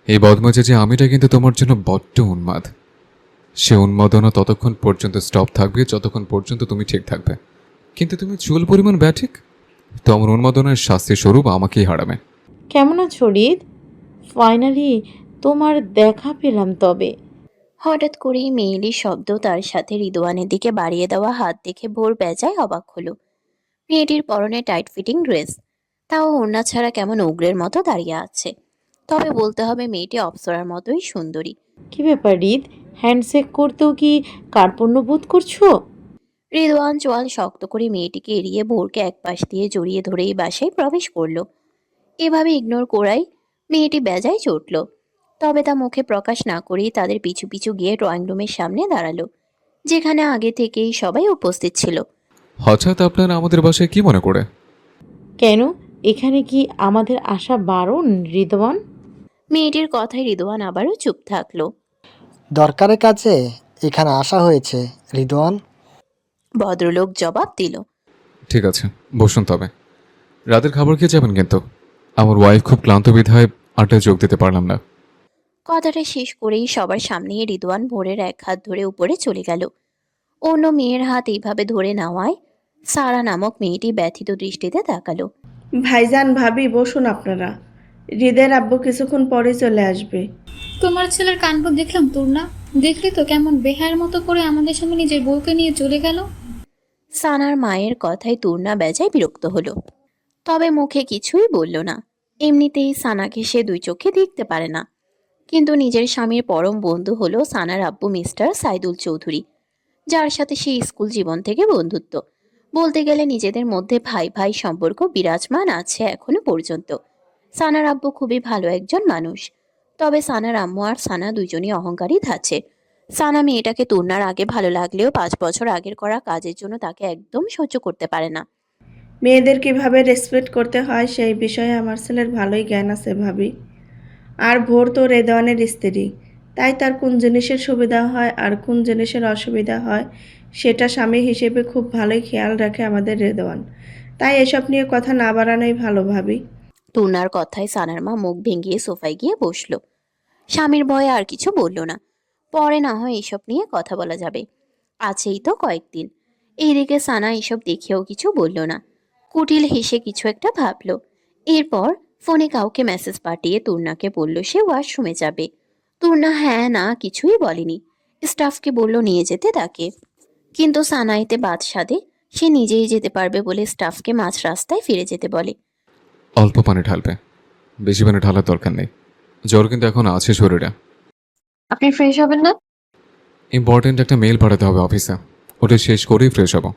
এই বদমাজে যে আমিটা কিন্তু তোমার জন্য বড্ড উন্মাদ। সে উন্মাদনা ততক্ষণ পর্যন্ত স্টপ থাকবে যতক্ষণ পর্যন্ত তুমি ঠিক থাকবে। কিন্তু তুমি চুল পরিমাণ ব্যাঠিক, তোমার উন্মাদনার শাস্তি স্বরূপ আমাকেই হারাবে। কেমন আছো রিদ? ফাইনালি তোমার দেখা পেলাম তবে। হঠাৎ করেই মেয়েলি শব্দ তার সাথে রিদওয়ানের দিকে বাড়িয়ে দেওয়া হাত দেখে ভোর বেজায় অবাক হলো। মেয়েটির পরনে টাইট ফিটিং ড্রেস, তাও ওড়না ছাড়া কেমন উগ্রের মতো দাঁড়িয়ে আছে। তবে বলতে হবে মেয়েটি অপ্সরার মতোই সুন্দরী। কি ব্যাপার রিদ? হ্যান্ডশেক করতেও কি কার্পণ্য বোধ করছো? রিদওয়ান চোয়াল শক্ত করে মেয়েটিকে এড়িয়ে ভোরকে একপাশ দিয়ে জড়িয়ে ধরেই বাসায় প্রবেশ করলো। এভাবে ইগনোর করাই মেয়েটি বেজায় চটল। তবে তা মুখে প্রকাশ না করেই তাদের পিছু পিছু গিয়ে ড্রয়িং রুমের সামনে দাঁড়ালো, যেখানে আগে থেকেই সবাই উপস্থিত ছিল। হঠাৎ আপনারা আমাদের বাসায় কি মনে করে? কেন, এখানে কি আমাদের আসা বারণ রিদওয়ান? মেয়েটির কথায় রিদওয়ান আবারও চুপ থাকলো। দরকারের কাছে এখানে আসা হয়েছে রিদওয়ান। ভদ্রলোক জবাব দিল। ঠিক আছে, বসুন তবে। রাতের খাবার খেয়ে যাবেন কিন্তু। আমার ওয়াইফ খুব ক্লান্ত বিধায় আড্ডায় যোগ দিতে পারলাম না। কথাটা শেষ করেই সবার সামনে রিদওয়ান ভোরের এক হাত ধরে উপরে চলে গেল। অন্য মেয়ের হাত এইভাবে ধরে নেওয়ায় সারা নামক মেয়েটি ব্যথিত দৃষ্টিতে তাকালো। ভাইজান ভাবি বসুন আপনারা, হৃদের আব্বু কিছুক্ষণ পরে চলে আসবে। তোমার ছেলের কাণ্ড দেখলাম তোর না, দেখলি তো কেমন বেহার মতো করে আমাদের সামনে নিজের বউকে নিয়ে চলে গেল। সানার মায়ের কথায় তুর্না বেজায় বিরক্ত হলো, তবে মুখে কিছুই বলল না। এমনিতেই সানাকে সে দুই চোখে দেখতে পারে না, কিন্তু নিজের স্বামীর পরম বন্ধু হলো সানার আব্বু মিস্টার সাইদুল চৌধুরী, যার সাথে সে স্কুল জীবন থেকে বন্ধুত্ব। বলতে গেলে নিজেদের মধ্যে ভাই ভাই সম্পর্ক বিরাজমান আছে এখনো পর্যন্ত। সানার আব্বু খুবই ভালো একজন মানুষ, তবে সানার আম্মু আর সানা দুজনই অহংকারী ধাঁচে। সানা মেয়েটাকে তুর্নার আগে ভালো লাগলেও 5 বছর আগের করা কাজের জন্য তাকে একদম সহ্য করতে পারে না। মেয়েদের কিভাবে রেসপেক্ট করতে হয় সেই বিষয়ে আমার ছেলের ভালোই জ্ঞান আছে ভাবি। আর ভোর তো রেদওয়ানের স্ত্রী, তাই তার কোন জিনিসের সুবিধা হয় আর কোন জিনিসের অসুবিধা হয় সেটা স্বামী হিসেবে খুব ভালোই খেয়াল রাখে আমাদের রেদওয়ান। তাই এসব নিয়ে কথা না বাড়ানোই ভালো ভাবি। তুর্নার কথায় সানার মা মুখ ভেঙিয়ে সোফায় গিয়ে বসলো। স্বামীর ভয়ে আর কিছু বলল না। পরে না হয় এসব নিয়ে কথা বলা যাবে, আছেই তো কয়েকদিন। এইদিকে সানা এসব দেখেও কিছু বলল না, কুটিল হেসে কিছু একটা ভাবলো। এরপর ফোনে কাউকে মেসেজ পাঠিয়ে তুর্নাকে বলল সে ওয়াশরুমে যাবে। তুর্না হ্যাঁ না কিছুই বলেনি, স্টাফকে বলল নিয়ে যেতে তাকে। কিন্তু সানা এতে বাদ সাধে, সে নিজেই যেতে পারবে বলে স্টাফকে মাঝ রাস্তায় ফিরে যেতে বলে। অল্প পানি ঢালবে, বেশি পানি ঢালার দরকার নেই। জ্বর কিন্তু এখন আছে শরীরে। আপনি ফ্রেশ হবেন না? ইম্পর্টেন্ট একটা মেল পাঠাতে হবে অফিসে, ওটা শেষ করেই ফ্রেশ হবো।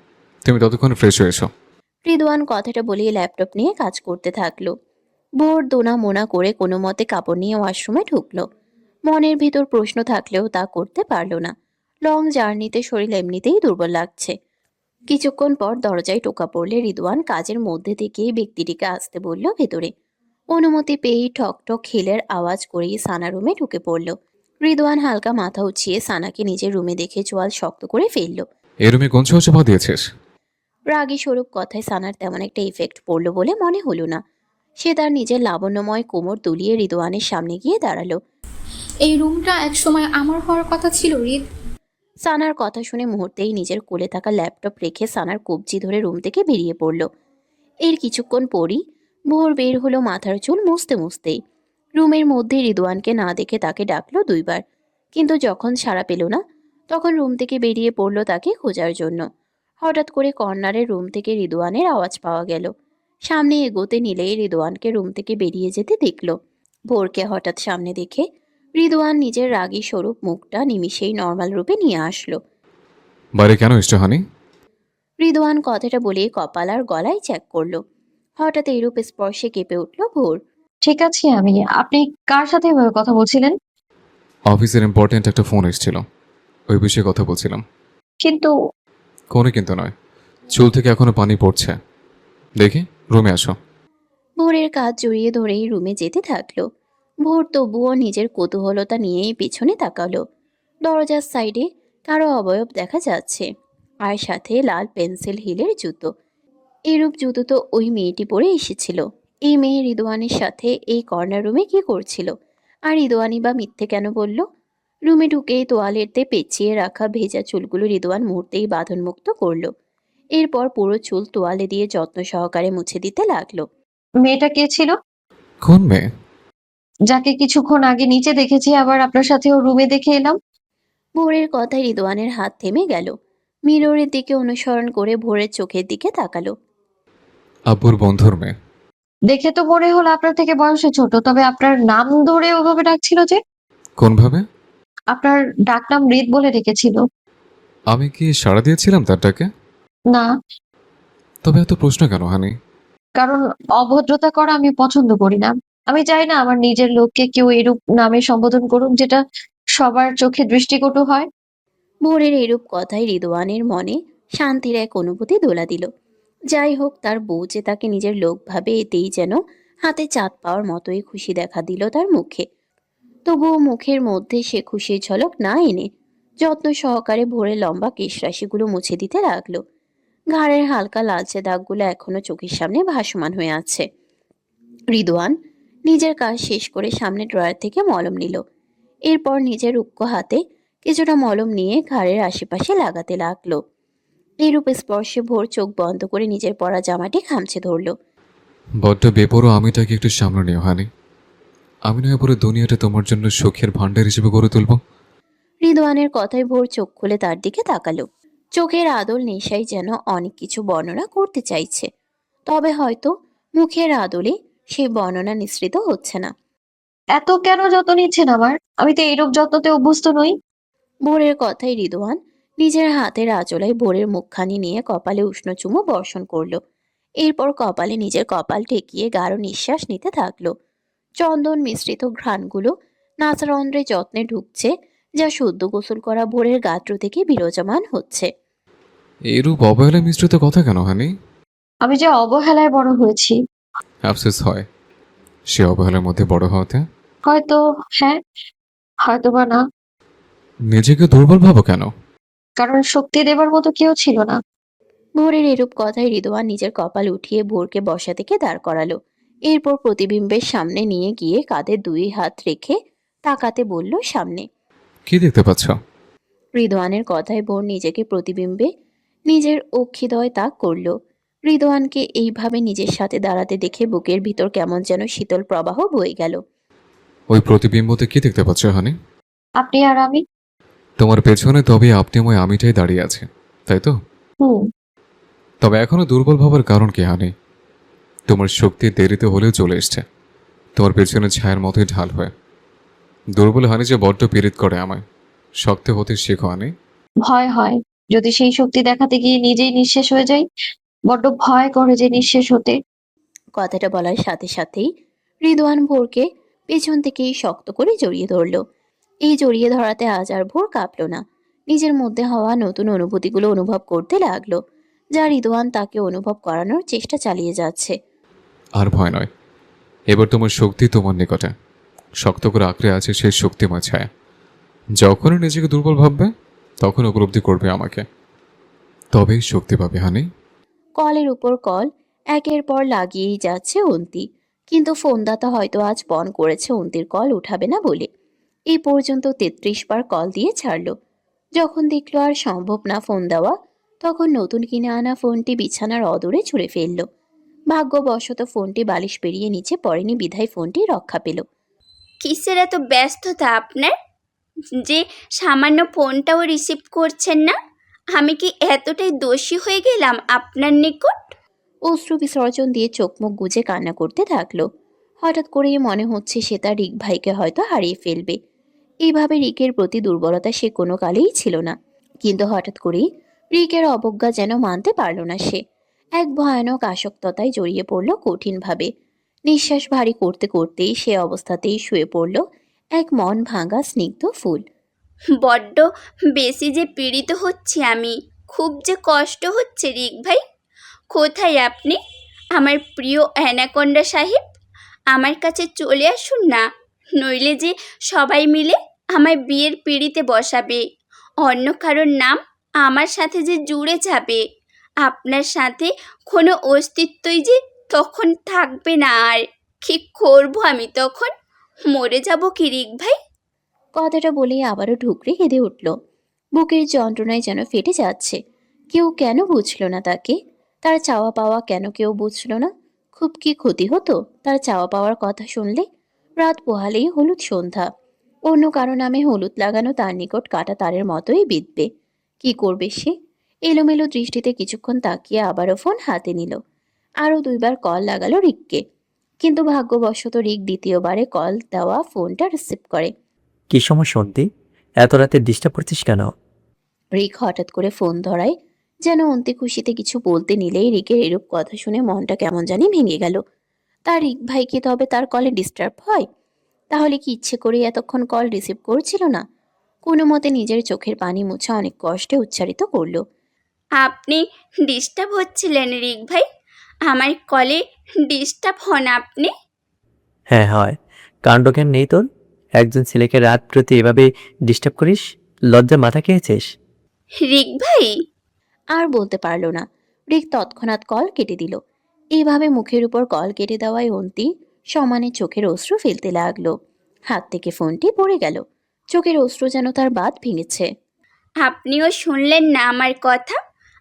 তুমি ততক্ষণ ফ্রেশ হয়ে এসো। রিদওয়ান কথাটা বলিয়ে ল্যাপটপ নিয়ে কাজ করতে থাকলো। ভোর দোনা মোনা করে কোনো মতে কাপড় নিয়ে ওয়াশরুমে ঢুকলো। মনের ভিতর প্রশ্ন থাকলেও তা করতে পারল না। লং জার্নিতে শরীর এমনিতেই দুর্বল লাগছে। কিছুক্ষণ পর দরজায় টোকা পড়লে রিদওয়ান কাজের মধ্যে থেকেই ব্যক্তিটিকে আসতে বলল ভেতরে। অনুমতি পেয়েই ঠক ঠক হিলের আওয়াজ করেই সানা রুমে ঢুকে পড়ল। রিদওয়ান হালকা মাথা উঠিয়ে সানাকে নিজের রুমে দেখে চোয়াল শক্ত করে ফেলল। এ রুমে কোন ছোঁয়া দিয়েছিস? রাগী স্বরূপ কথায় সানার তেমন একটা ইফেক্ট পড়ল বলে মনে হলো না। সে তার নিজের লাবণ্যময় কোমর তুলিয়ে রিদওয়ানের সামনে গিয়ে দাঁড়ালো। এই রুমটা একসময় আমার হওয়ার কথা ছিল রিদ। সানার কথা শুনে মুহূর্তেই নিজের কোলে থাকা ল্যাপটপ রেখে সানার কবজি ধরে রুম থেকে বেরিয়ে পড়ল। এর কিছুক্ষণ পরই ভোর বের হলো মাথার চুল মুছতে মুছতেই। রুমের মধ্যে রিদওয়ানকে না দেখে তাকে ডাকলো দুইবার, কিন্তু যখন সাড়া পেল না তখন রুম থেকে বেরিয়ে পড়লো তাকে খোঁজার জন্য। হঠাৎ করে কর্নারের রুম থেকে রিদওয়ানের আওয়াজ পাওয়া গেল। সামনে এগোতে নিলেই রিদওয়ানকে রুম থেকে বেরিয়ে যেতে দেখল। ভোরকে হঠাৎ সামনে দেখে রিদওয়ান নিজের রাগী স্বরূপ মুখটা নিমিষেই নর্মাল রূপে নিয়ে আসলো। বাইরে কেন এসছো হানি? রিদওয়ান কথাটা বলে কপাল আর গলায় চেক করলো। হঠাৎ এইরূপ স্পর্শে কেঁপে উঠল ভোর। ঠিক আছে আমি। আপনি কার সাথে এভাবে কথা বলছিলেন? অফিসের ইম্পর্টেন্ট একটা ফোন এসেছিল, ওই বিষয়ে কথা বলছিলাম। কিন্তু কোনো কিন্তু নয়, চুল থেকে এখনো পানি পড়ছে। দেখি রুমে আসো। ভোরের কাজ জড়িয়ে ধরেই রুমে যেতে থাকলো। ভোর তবুও নিজের কৌতূহলতা নিয়েই পিছনে তাকালো। দরজার সাইডে কারো অবয়ব দেখা যাচ্ছে, আর সাথে লাল পেন্সিল হিলের জুতো। এরূপ জুতো তো ওই মেয়েটি পরে এসেছিল। এই মেয়ে রিদওয়ানের সাথে এই কর্নার রুমে কি করছিল? আর রিদওয়ানি বা মিথ্যে কেন বলল? রুমে ঢুকেই তোয়ালেতে পেঁচিয়ে রাখা ভেজা চুলগুলো রিদওয়ান মুহূর্তেই বাঁধনমুক্ত করলো। এরপর পুরো চুল তোয়ালে দিয়ে যত্ন সহকারে মুছে দিতে লাগলো। মেয়েটা কে ছিল? কোন মেয়ে? যাকে কিছুক্ষণ আগে নিচে দেখেছি, আবার আপনার সাথেও রুমে দেখে এলাম। ভোরের কথায় রিদওয়ানের হাত থেমে গেল। মিররের দিকে অনুসরণ করে ভোরের চোখের দিকে তাকালো। আব্বুর বন্ধুর মেয়ে। দেখে তো মনে হলো আপনার থেকে বয়সে ছোট, তবে আপনার নাম ধরে ওভাবে ডাকছিল যে? কোনভাবে? আপনার ডাকনাম রিদ বলে ডেকেছিল। আমি কি সাড়া দিয়েছিলাম তার ডাকে? না, তবে এত প্রশ্ন কেন হানি? কারণ অভদ্রতা করা আমি পছন্দ করি না। আমি চাই না আমার নিজের লোককে কেউ এরূপ নামে সম্বোধন করুক, যেটা সবার চোখে দৃষ্টিকটু হয়। ভোরের এরূপ কথায় রিদওয়ানের মনে শান্তির এক অনুভূতি দোলা দিল। যাই হোক, তার বউ যে তাকে নিজের লোক ভাবে এতেই যেন হাতে চাঁদ পাওয়ার মতোই খুশি দেখা দিল তার মুখে। তবুও মুখের মধ্যে সে খুশির ঝলক না এনে যত্ন সহকারে ভোরের লম্বা কেশরাশিগুলো মুছে দিতে লাগলো। ঘাড়ের হালকা লালচে দাগগুলো এখনো চোখের সামনে ভাসমান হয়ে আছে। রিদওয়ান নিজের কাজ শেষ করে সামনে ড্রয়ার থেকে মলম নিল। এরপর নিজের রুক্ষ হাতে কিছুটা মলম নিয়ে ঘাড়ের আশেপাশে লাগাতে লাগলো। এইরূপ স্পর্শে ভোর চোখ বন্ধ করে নিজের পরা জামাটি খামচে ধরল। বড্ড বেপরোয়া আমিটাকে একটু সামনে নিও হানি। আমি নয় পুরো দুনিয়াটা তোমার জন্য সুখের ভান্ডার হিসেবে গড়ে তুলব। রিদওয়ানের কথায় ভোর চোখ খুলে তার দিকে তাকালো। চোখের আদল নেশাই যেন অনেক কিছু বর্ণনা করতে চাইছে, তবে হয়তো মুখের আদলে সেই বর্ণনা নিঃসৃত হচ্ছে না। এত কেন যত্ন নিচ্ছেন আমার? আমি তো এইরূপ যত্নতে অভ্যস্ত নই। ভোরের কথায় রিদওয়ান নিজের হাতের আঁচলায় ভোরের মুখখানি নিয়ে কপালে উষ্ণ চুমু বর্ষণ করলো। এরপর কপালে নিজের কপাল ঠেকিয়ে গাঢ় নিঃশ্বাস নিতে থাকলো। চন্দন মিশ্রিত ঘ্রাণগুলো নাসারন্ধ্রে যত্নে ঢুকছে, যা সদ্য গোসল করা ভোরের গাত্র থেকে বিরাজমান হচ্ছে। এরূপ অবহেলা মিশ্রিত কথা কেন হানি? আমি যে অবহেলায় বড় হয়েছি। আফসোস হয় সে অবহেলার মধ্যে বড় হওয়াতে। হয়তো হ্যাঁ, হয়তো বা না। নিজেকে দুর্বল ভাবো কেন? কারণ শক্তি দেবার মতো কেউ ছিল না। ভোরের এরূপ কথায় রিদওয়ান নিজের কপাল উঠিয়ে ভোরকে বসা থেকে দাঁড় করালো। এরপর প্রতিবিম্বের সামনে নিয়ে গিয়ে কাঁধে দুই হাত রেখে তাকাতে বলল সামনে। কি দেখতে পাচ্ছ? রিদওয়ানের কথায় ভোর নিজেকে প্রতিবিম্বে নিজের অক্ষিদয় তাক করল। রিদওয়ানকে এইভাবে নিজের সাথে দাঁড়াতে দেখে বুকের ভিতর কেমন যেন শীতল প্রবাহ বয়ে গেল। ওই প্রতিবিম্বতে কি দেখতে পাচ্ছ হানি? আপনি আর আমি। তোমার পেছনে তবে আপনিময় আমিটাই দাঁড়িয়ে আছে, তাই তো? হুম। তবে এখনো দুর্বল ভাবার কারণ কি হানি? তোমার শক্তি দেরিতে হলেও চলে এসছে, তোমার পেছনে ছায়ার মতোই ঢাল হয়ে। দুর্বল হানি যে বড্ড পীড়িত করে আমায়। শক্ত হতে শেখো হানি। ভয় হয় যদি সেই শক্তি দেখাতে গিয়ে নিজেই নিঃশেষ হয়ে যাই। বড্ড ভয় করে যে নিঃশেষ হতে। কথাটা বলার সাথে সাথেই রিদওয়ান ভোরকে পেছন থেকেই শক্ত করে জড়িয়ে ধরল। এই জড়িয়ে ধরাতে আজ আর ভোর কাঁপল না। নিজের মধ্যে হওয়া নতুন অনুভূতিগুলো অনুভব করতে লাগলো, যা রিদওয়ান তাকে অনুভব করানোর চেষ্টা চালিয়ে যাচ্ছে। আর ভয় নয়, এবার তোমার শক্তি তোমার নিকটে। শক্ত করে আঁকড়ে আছে সেই শক্তিময় ছায়া। যখনই নিজেকে দুর্বল ভাববে তখন উপলব্ধি করবে আমাকে, তবেই শক্তি পাবে হানি। কলের উপর কল একের পর লাগিয়েই যাচ্ছে অন্তি, কিন্তু ফোনদাতা হয়তো আজ পণ করেছে অন্তির কল উঠাবে না বলে। এই পর্যন্ত 33 বার কল দিয়ে ছাড়ল। যখন দেখলো আর সম্ভব না ফোন দেওয়া, তখন নতুন কিনে আনা ফোনটি বিছানার অদূরে ছুঁড়ে ফেলল। ভাগ্যবশত ফোনটি বালিশ পেরিয়ে নিচে পড়েনি বিধায় ফোনটি রক্ষা পেল। কিসের এত ব্যস্ততা আপনার যে সামান্য ফোনটাও রিসিভ করছেন না? আমি কি এতটাই দোষী হয়ে গেলাম আপনার নিকট? অশ্রু বিসর্জন দিয়ে চোখ মুখ গুজে কান্না করতে থাকলো। হঠাৎ করেই মনে হচ্ছে সে তার রিক ভাইকে হয়তো হারিয়ে ফেলবে। এইভাবে রিকের প্রতি দুর্বলতা সে কোনো কালেই ছিল না, কিন্তু হঠাৎ করেই রিকের অবজ্ঞা যেন মানতে পারল না সে। এক ভয়ানক আসক্ততায় জড়িয়ে পড়ল কঠিনভাবে। নিঃশ্বাস ভারী করতে করতেই সে অবস্থাতেই শুয়ে পড়ল এক মন ভাঙা স্নিগ্ধ ফুল। বড্ড বেশি যে পীড়িত হচ্ছি আমি, খুব যে কষ্ট হচ্ছে রিক ভাই। কোথায় আপনি, আমার প্রিয় অ্যানাকোন্ডা সাহেব? আমার কাছে চলে আসুন না, নইলে যে সবাই মিলে আমায় বিয়ের পিঁড়িতে বসাবে। অন্য কারোর নাম আমার সাথে যে জুড়ে যাবে। আপনার সাথে কোনো অস্তিত্বই যে তখন থাকবে না আর। কি করব আমি তখন? মরে যাব কি রিক ভাই? কথাটা বলেই আবারও ঢুকরে কেঁদে উঠল। বুকের যন্ত্রণায় যেন ফেটে যাচ্ছে। কেউ কেন বুঝলো না তাকে? তার চাওয়া পাওয়া কেন কেউ বুঝলো না? খুব কি ক্ষতি হতো তার চাওয়া পাওয়ার কথা শুনলে? রাত পোহালেই হলুদ সন্ধ্যা। অন্য কারো নামে হলুদ লাগানো তার নিকট কাটা তারের মতোই বিঁধবে। কি করবে সে? এলোমেলো দৃষ্টিতে কিছুক্ষণ তাকিয়ে আবারও ফোন হাতে নিল। আরও 2 বার কল লাগালো রিককে, কিন্তু ভাগ্যবশত রিক দ্বিতীয়বারে কল দেওয়া ফোনটা রিসিভ করে। কি সমস্যা অন্তি? এত রাতে ডিস্টার্ব করছিস কেন? রিক হঠাৎ করে ফোন ধরায়, যেন অন্তি খুশিতে কিছু বলতে নিলেই রিকের এরূপ কথা শুনে মনটা কেমন জানি ভেঙে গেল। তার রিক ভাই কি তবে তার কলে ডিস্টার্ব হয়? তাহলে কি ইচ্ছে করে এতক্ষণ কল রিসিভ করছিল না? কোনো মতে নিজের চোখের পানি মুছা অনেক কষ্টে উচ্চারিত করলো। আপনি ডিস্টার্ব হচ্ছিলেন রিক ভাই? আমার কলে ডিস্টার্ব হন আপনি? হ্যাঁ হয়। কাণ্ডজ্ঞান নেই তোর? একজন ছেলেকে রাত প্রতি এভাবে ডিস্টার্ব করিস? লজ্জা মাথা খেয়েছিস? রিক ভাই, আর বলতে পারল না। রিক তৎক্ষণাৎ কল কেটে দিল। এইভাবে মুখের উপর কল কেটে দেওয়ায় অন্তি সমানে চোখের অশ্রু ফেলতে লাগলো। হাত থেকে ফোনটি পড়ে গেল। চোখের অশ্রু যেন তার বাঁধ ভেঙেছে। আপনিও শুনলেন না আমার কথা?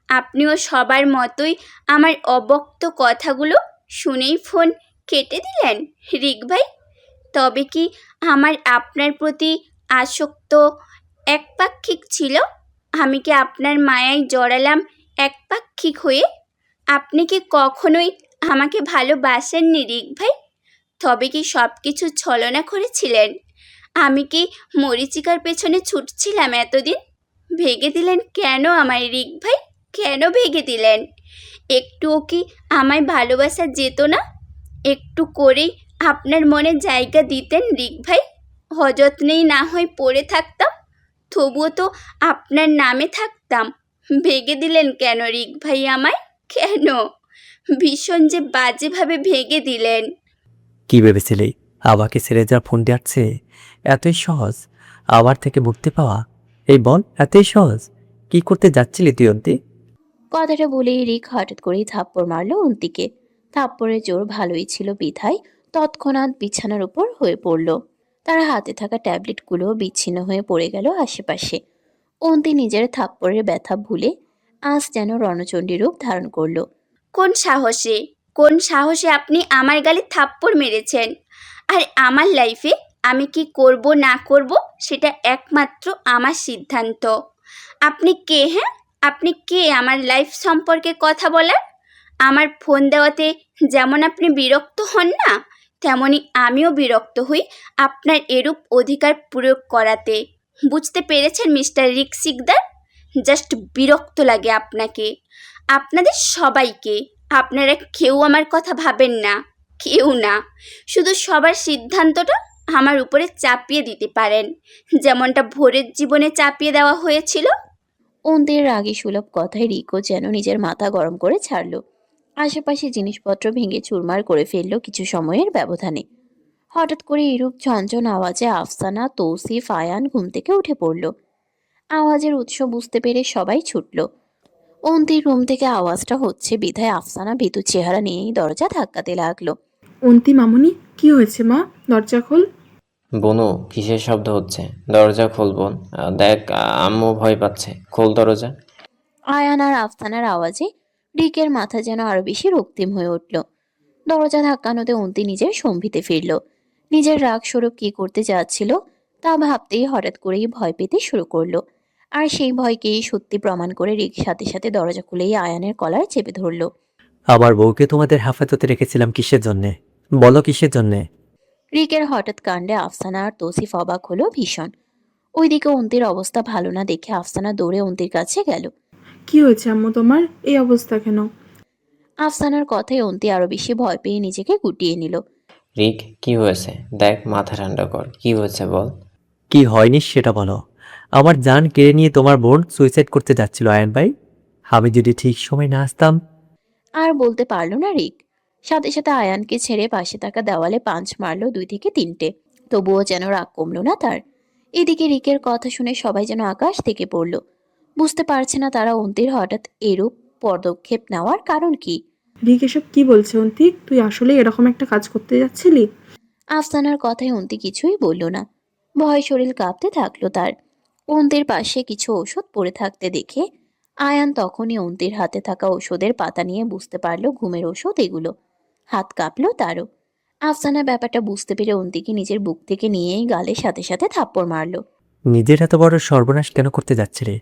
আপনিও সবার মতোই আমার অবক্ত কথাগুলো শুনেই ফোন কেটে দিলেন রিক ভাই? তবে কি আমার আপনার প্রতি আসক্ত একপাক্ষিক ছিল? আমি কি আপনার মায়ায় জড়ালাম একপাক্ষিক হয়ে? আপনি কি কখনোই আমাকে ভালোবাসেননি রিক ভাই? তবে কি সব কিছু ছলনা করেছিলেন? আমি কি মরীচিকার পেছনে ছুটছিলাম এতদিন? ভেঙে দিলেন কেন আমায় রিক ভাই? কেন ভেঙে দিলেন? একটুও কি আমায় ভালোবাসা যেত না? একটু করেই আপনার মনে জায়গা দিতেন রিক ভাই? অযত্নেই না হয় পড়ে থাকতাম, তবুও তো আপনার নামে থাকতাম। ভেঙে দিলেন কেন রিক ভাই আমায়? কেন? ভীষণ যে বাজেভাবে ভেঙে দিলেন। কি ভেবেছিলি আমাকে ছেড়ে যা ফোন দেওয়াচ্ছে এতই সহজ আমার থেকে মুক্তি পাওয়া? এই বল, এতই সহজ? কি করতে যাচ্ছিলি তুই অন্তি? কথাটা বলেই রিক হঠাৎ করেই থাপ্পড় মারল অন্তিকে। থাপ্পড়ের জোর ভালোই ছিল বিধায় তৎক্ষণাৎ বিছানার উপর হয়ে পড়ল। তার হাতে থাকা ট্যাবলেটগুলো বিচ্ছিন্ন হয়ে পড়ে গেল আশেপাশে। অন্তি নিজের থাপ্পড়ের ব্যথা ভুলে আজ যেন রণচণ্ডী রূপ ধারণ করলো। কোন সাহসে আপনি আমার গালে থাপ্পড় মেরেছেন? আর আমার লাইফে আমি কি করব না করব সেটা একমাত্র আমার সিদ্ধান্ত। আপনি কে? হ্যাঁ, আপনি কে আমার লাইফ সম্পর্কে কথা বলার? আমার ফোন দেওয়াতে যেমন আপনি বিরক্ত হন না, তেমনি আমিও বিরক্ত হই আপনার এরূপ অধিকার প্রয়োগ করাতে। বুঝতে পেরেছেন মিস্টার রিক সিকদার? জাস্ট বিরক্ত লাগে আপনাকে, আপনাদের সবাইকে। আপনারা কেউ আমার কথা ভাবেন না, কেউ না। শুধু সবার সিদ্ধান্তটা আমার উপরে চাপিয়ে দিতে পারেন, যেমনটা ভোরের জীবনে চাপিয়ে দেওয়া হয়েছিল। অন্তির রাগী সুলভ কথায় রিকো যেন নিজের মাথা গরম করে ছাড়ল। আশেপাশে জিনিসপত্র ভেঙে চুরমার করে ফেলল কিছু সময়ের ব্যবধানে। হঠাৎ করে এরূপ ঝনঝন আওয়াজে আফসানা, তৌসিফ, আয়ান ঘুম থেকে উঠে পড়ল। আওয়াজের উৎস বুঝতে পেরে সবাই ছুটল। অন্তির রুম থেকে আওয়াজটা হচ্ছে বিধায় আফসানা ভীতু চেহারা নিয়েই দরজা ধাক্কাতে লাগলো। অন্তি মামুনি, কি হয়েছে মা? দরজা খোল। বনু, কিসের শব্দ হচ্ছে? দরজা খোল বোন। দেখ, আম্মু ভয় পাচ্ছে, খোল দরজা। আয়ান আর আফসানার আওয়াজে রিকের মাথা যেন আরো বেশি রক্তিম হয়ে উঠল। দরজা ধাক্কানোতে অন্তি নিজের সম্ভিতে ফিরল। নিজের রাগ স্বরূপ কি করতে যাচ্ছিল তা ভাবতেই হঠাৎ করেই ভয় পেতে শুরু করলো। আর সেই ভয়কেই সত্যি প্রমাণ করে রিক সাথে সাথে দরজা খুলেই আয়ানের কলার চেপে ধরল। আমার বউকে তোমাদের হেফাজতে রেখেছিলাম কিসের জন্যে? বলো কিসের জন্যে? রিকের হঠাৎ কাণ্ডে আফসানা আর তৌসিফ অবাক হলো ভীষণ। ওইদিকে অন্তির অবস্থা ভালো না দেখে আফসানা দৌড়ে অন্তির কাছে গেল। কি হয়েছে আম্মু তোমার? এই অবস্থা কেন? আফসানার কথায় অন্তি আরো বেশি ভয় পেয়ে নিজেকে গুটিয়ে নিল। রিক, কি হয়েছে? দেখ, মাথা ঠান্ডা কর, কি হয়েছে বল। কি হয়নি সেটা বলো। আমার জান কেড়ে নিয়ে তোমার বোন সুইসাইড করতে যাচ্ছিল আয়ন ভাই। আমি যদি ঠিক সময় না আসতাম। আর বলতে পারল না রিক। সাথে সাথে আয়ানকে ছেড়ে পাশে থাকা দেওয়ালে পাঞ্চ মারলো 2 থেকে 3টে। তবুও যেন রাগ কমলো না তার। এদিকে রিকের কথা শুনে সবাই যেন আকাশ থেকে পড়ল। বুঝতে পারছে না তারা অন্তির হঠাৎ এরূপ পদক্ষেপ নেওয়ার কারণ কি। রিক এসব কি বলছে অন্তি? তুই আসলে এরকম একটা কাজ করতে যাচ্ছিলি? আফসানার কথায় অন্তি কিছুই বলল না। ভয় শরীর কাঁপতে থাকলো তার। অন্তির পাশে কিছু ওষুধ পড়ে থাকতে দেখে আয়ান তখনই অন্তির হাতে থাকা ওষুধের পাতা নিয়ে বুঝতে পারলো ঘুমের ওষুধ এগুলো। হাত কাঁপলো তারও। আফসানা ব্যাপারটা বুঝতে পেরে অন্তিকে নিজের বুক থেকে নিয়েই গালের সাথে সাথে থাপ্পড় মারলো। নিজের এত বড় সর্বনাশ কেন করতে যাচ্ছিলে?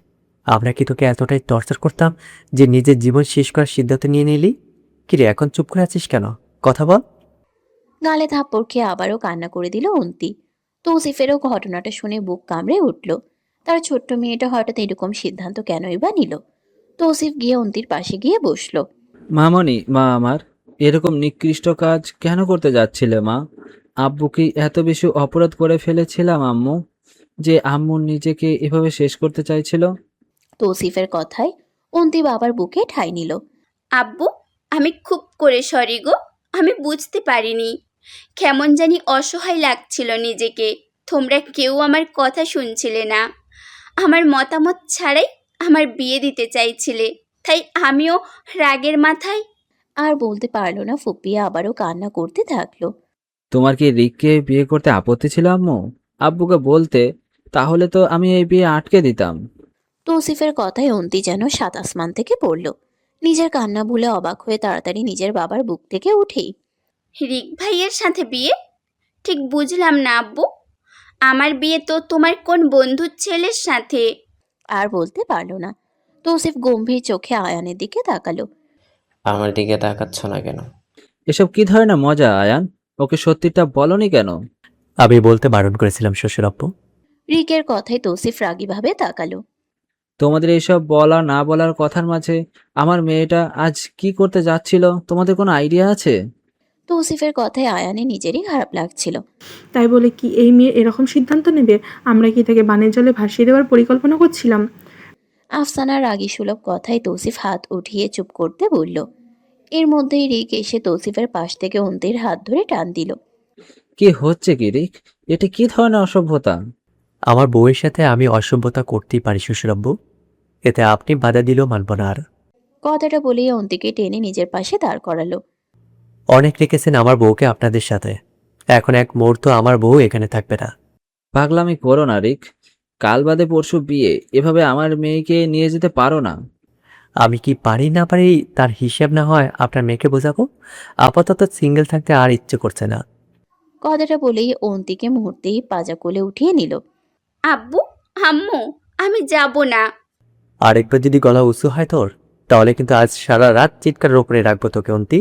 আমরা কি তোকে এতটাই টর্চার করতাম যে নিজের জীবন শেষ করার সিদ্ধান্ত নিয়ে নিলি? কিরে, এখন চুপ করে আছিস কেন? কথা বল। গালে থাপ্পড় খেয়ে আবারও কান্না করে দিল অন্তি। তৌসিফেরও ঘটনাটা শুনে বুক কামড়ে উঠল। তার ছোট্ট মেয়েটা হঠাৎ এরকম সিদ্ধান্ত কেনই বা নিল। তৌসিফ গিয়ে অন্তির পাশে গিয়ে বসলো। মামনি, মা আমার, এরকম নিকৃষ্ট কাজ কেন করতে যাচ্ছিলে মা? আব্বু কি এত বেশি অপরাধ করে ফেলেছিলাম আম্মু, যে আম্মু নিজেকে এভাবে শেষ করতে চাইছিল? তৌসিফের কথায় অন্তি বাবার বুকে ঠাঁই নিল। আব্বু, আমি খুব করে সরি গো, আমি বুঝতে পারিনি। কেমন জানি অসহায় লাগছিল নিজেকে। তোমরা কেউ আমার কথা শুনছিলে না, আমার মতামত ছাড়াই আমার বিয়ে দিতে চাইছিলে, তাই আমিও রাগের মাথায়। আর বলতে পারলো না ফুপিয়ে আবারও কান্না করতে থাকলো। তোমার কি রিককে বিয়ে করতে আপত্তি ছিল আম্মু? আব্বুকে বলতে, তাহলে তো আমি এই বিয়ে আটকে দিতাম। তৌসিফের কথায় অন্তি যেন সাত আসমান থেকে পড়ল। নিজের কান্না ভুলে অবাক হয়ে তাড়াতাড়ি নিজের বাবার বুক থেকে উঠেই। রিক ভাইয়ের সাথে বিয়ে? ঠিক বুঝলাম না আব্বু, আমার বিয়ে তো তোমার কোন বন্ধুর ছেলের সাথে। আর বলতে পারল না। তৌসিফ গম্ভীর চোখে আয়ানের দিকে তাকালো। আমার দিকে তাকাচ্ছ না কেন? এসব কি ধরনের মজা আয়ান? ওকে সত্যিটা বলনি কেন? আমি বলতে বারণ করেছিলাম শ্বশুর আব্বু। রিকের কথায় তৌসিফ রাগীভাবে তাকালো। তোমাদের এইসব বলা না বলার কথার মাঝে আমার মেয়েটা আজ কি করতে যাচ্ছিল, তোমাদের কোনো আইডিয়া আছে? তৌসিফের কথায় আয়ানে নিজেরই খারাপ লাগছিল। তাই বলে কি এই মেয়ে এরকম সিদ্ধান্ত নেবে? আমরা কি তাকে বানের জলে ভাসিয়ে দেওয়ার পরিকল্পনা করছিলাম? আফসানার রাগী সুলভ কথায় তৌসিফ হাত উঠিয়ে চুপ করতে বলল। এর মধ্যেই রিক এসে তৌসিফের পাশ থেকে অন্তির হাত ধরে টান দিল। কি হচ্ছে কি রিক? এটা কি ধরনের অসভ্যতা? আমার বউয়ের সাথে আমি অসভ্যতা করতেই পারি শ্বশুর আব্বু, এতে আপনি বাধা দিলেও মানব না। আর কথাটা বলেই অন্তিকে টেনে নিজের পাশে দাঁড় করালো। অনেক রেখেছেন আমার বউকে আপনাদের সাথে, এখন এক মুহূর্ত আমার বউ এখানে থাকবে না। পাগলামি করো না রিক, কাল বাদে পরশু বিয়ে, এভাবে আমার মেয়েকে নিয়ে যেতে পারো না। আমি কি পারি না পারি তার হিসেব না হয় আপনার মেয়েকে বোঝাবো। আপাতত সিঙ্গেল থাকতে আর ইচ্ছে করছে না। কথাটা বলেই অন্তিকে মুহূর্তেই পাজা কোলে উঠিয়ে নিল। আব্বু, আম্মু, আমি যাব না। আরেকবার যদি গলা উঁচু হয় তোর, তাহলে কিন্তু আজ সারা রাত চিৎকারের ওপরে রাখবো তোকে অন্তি।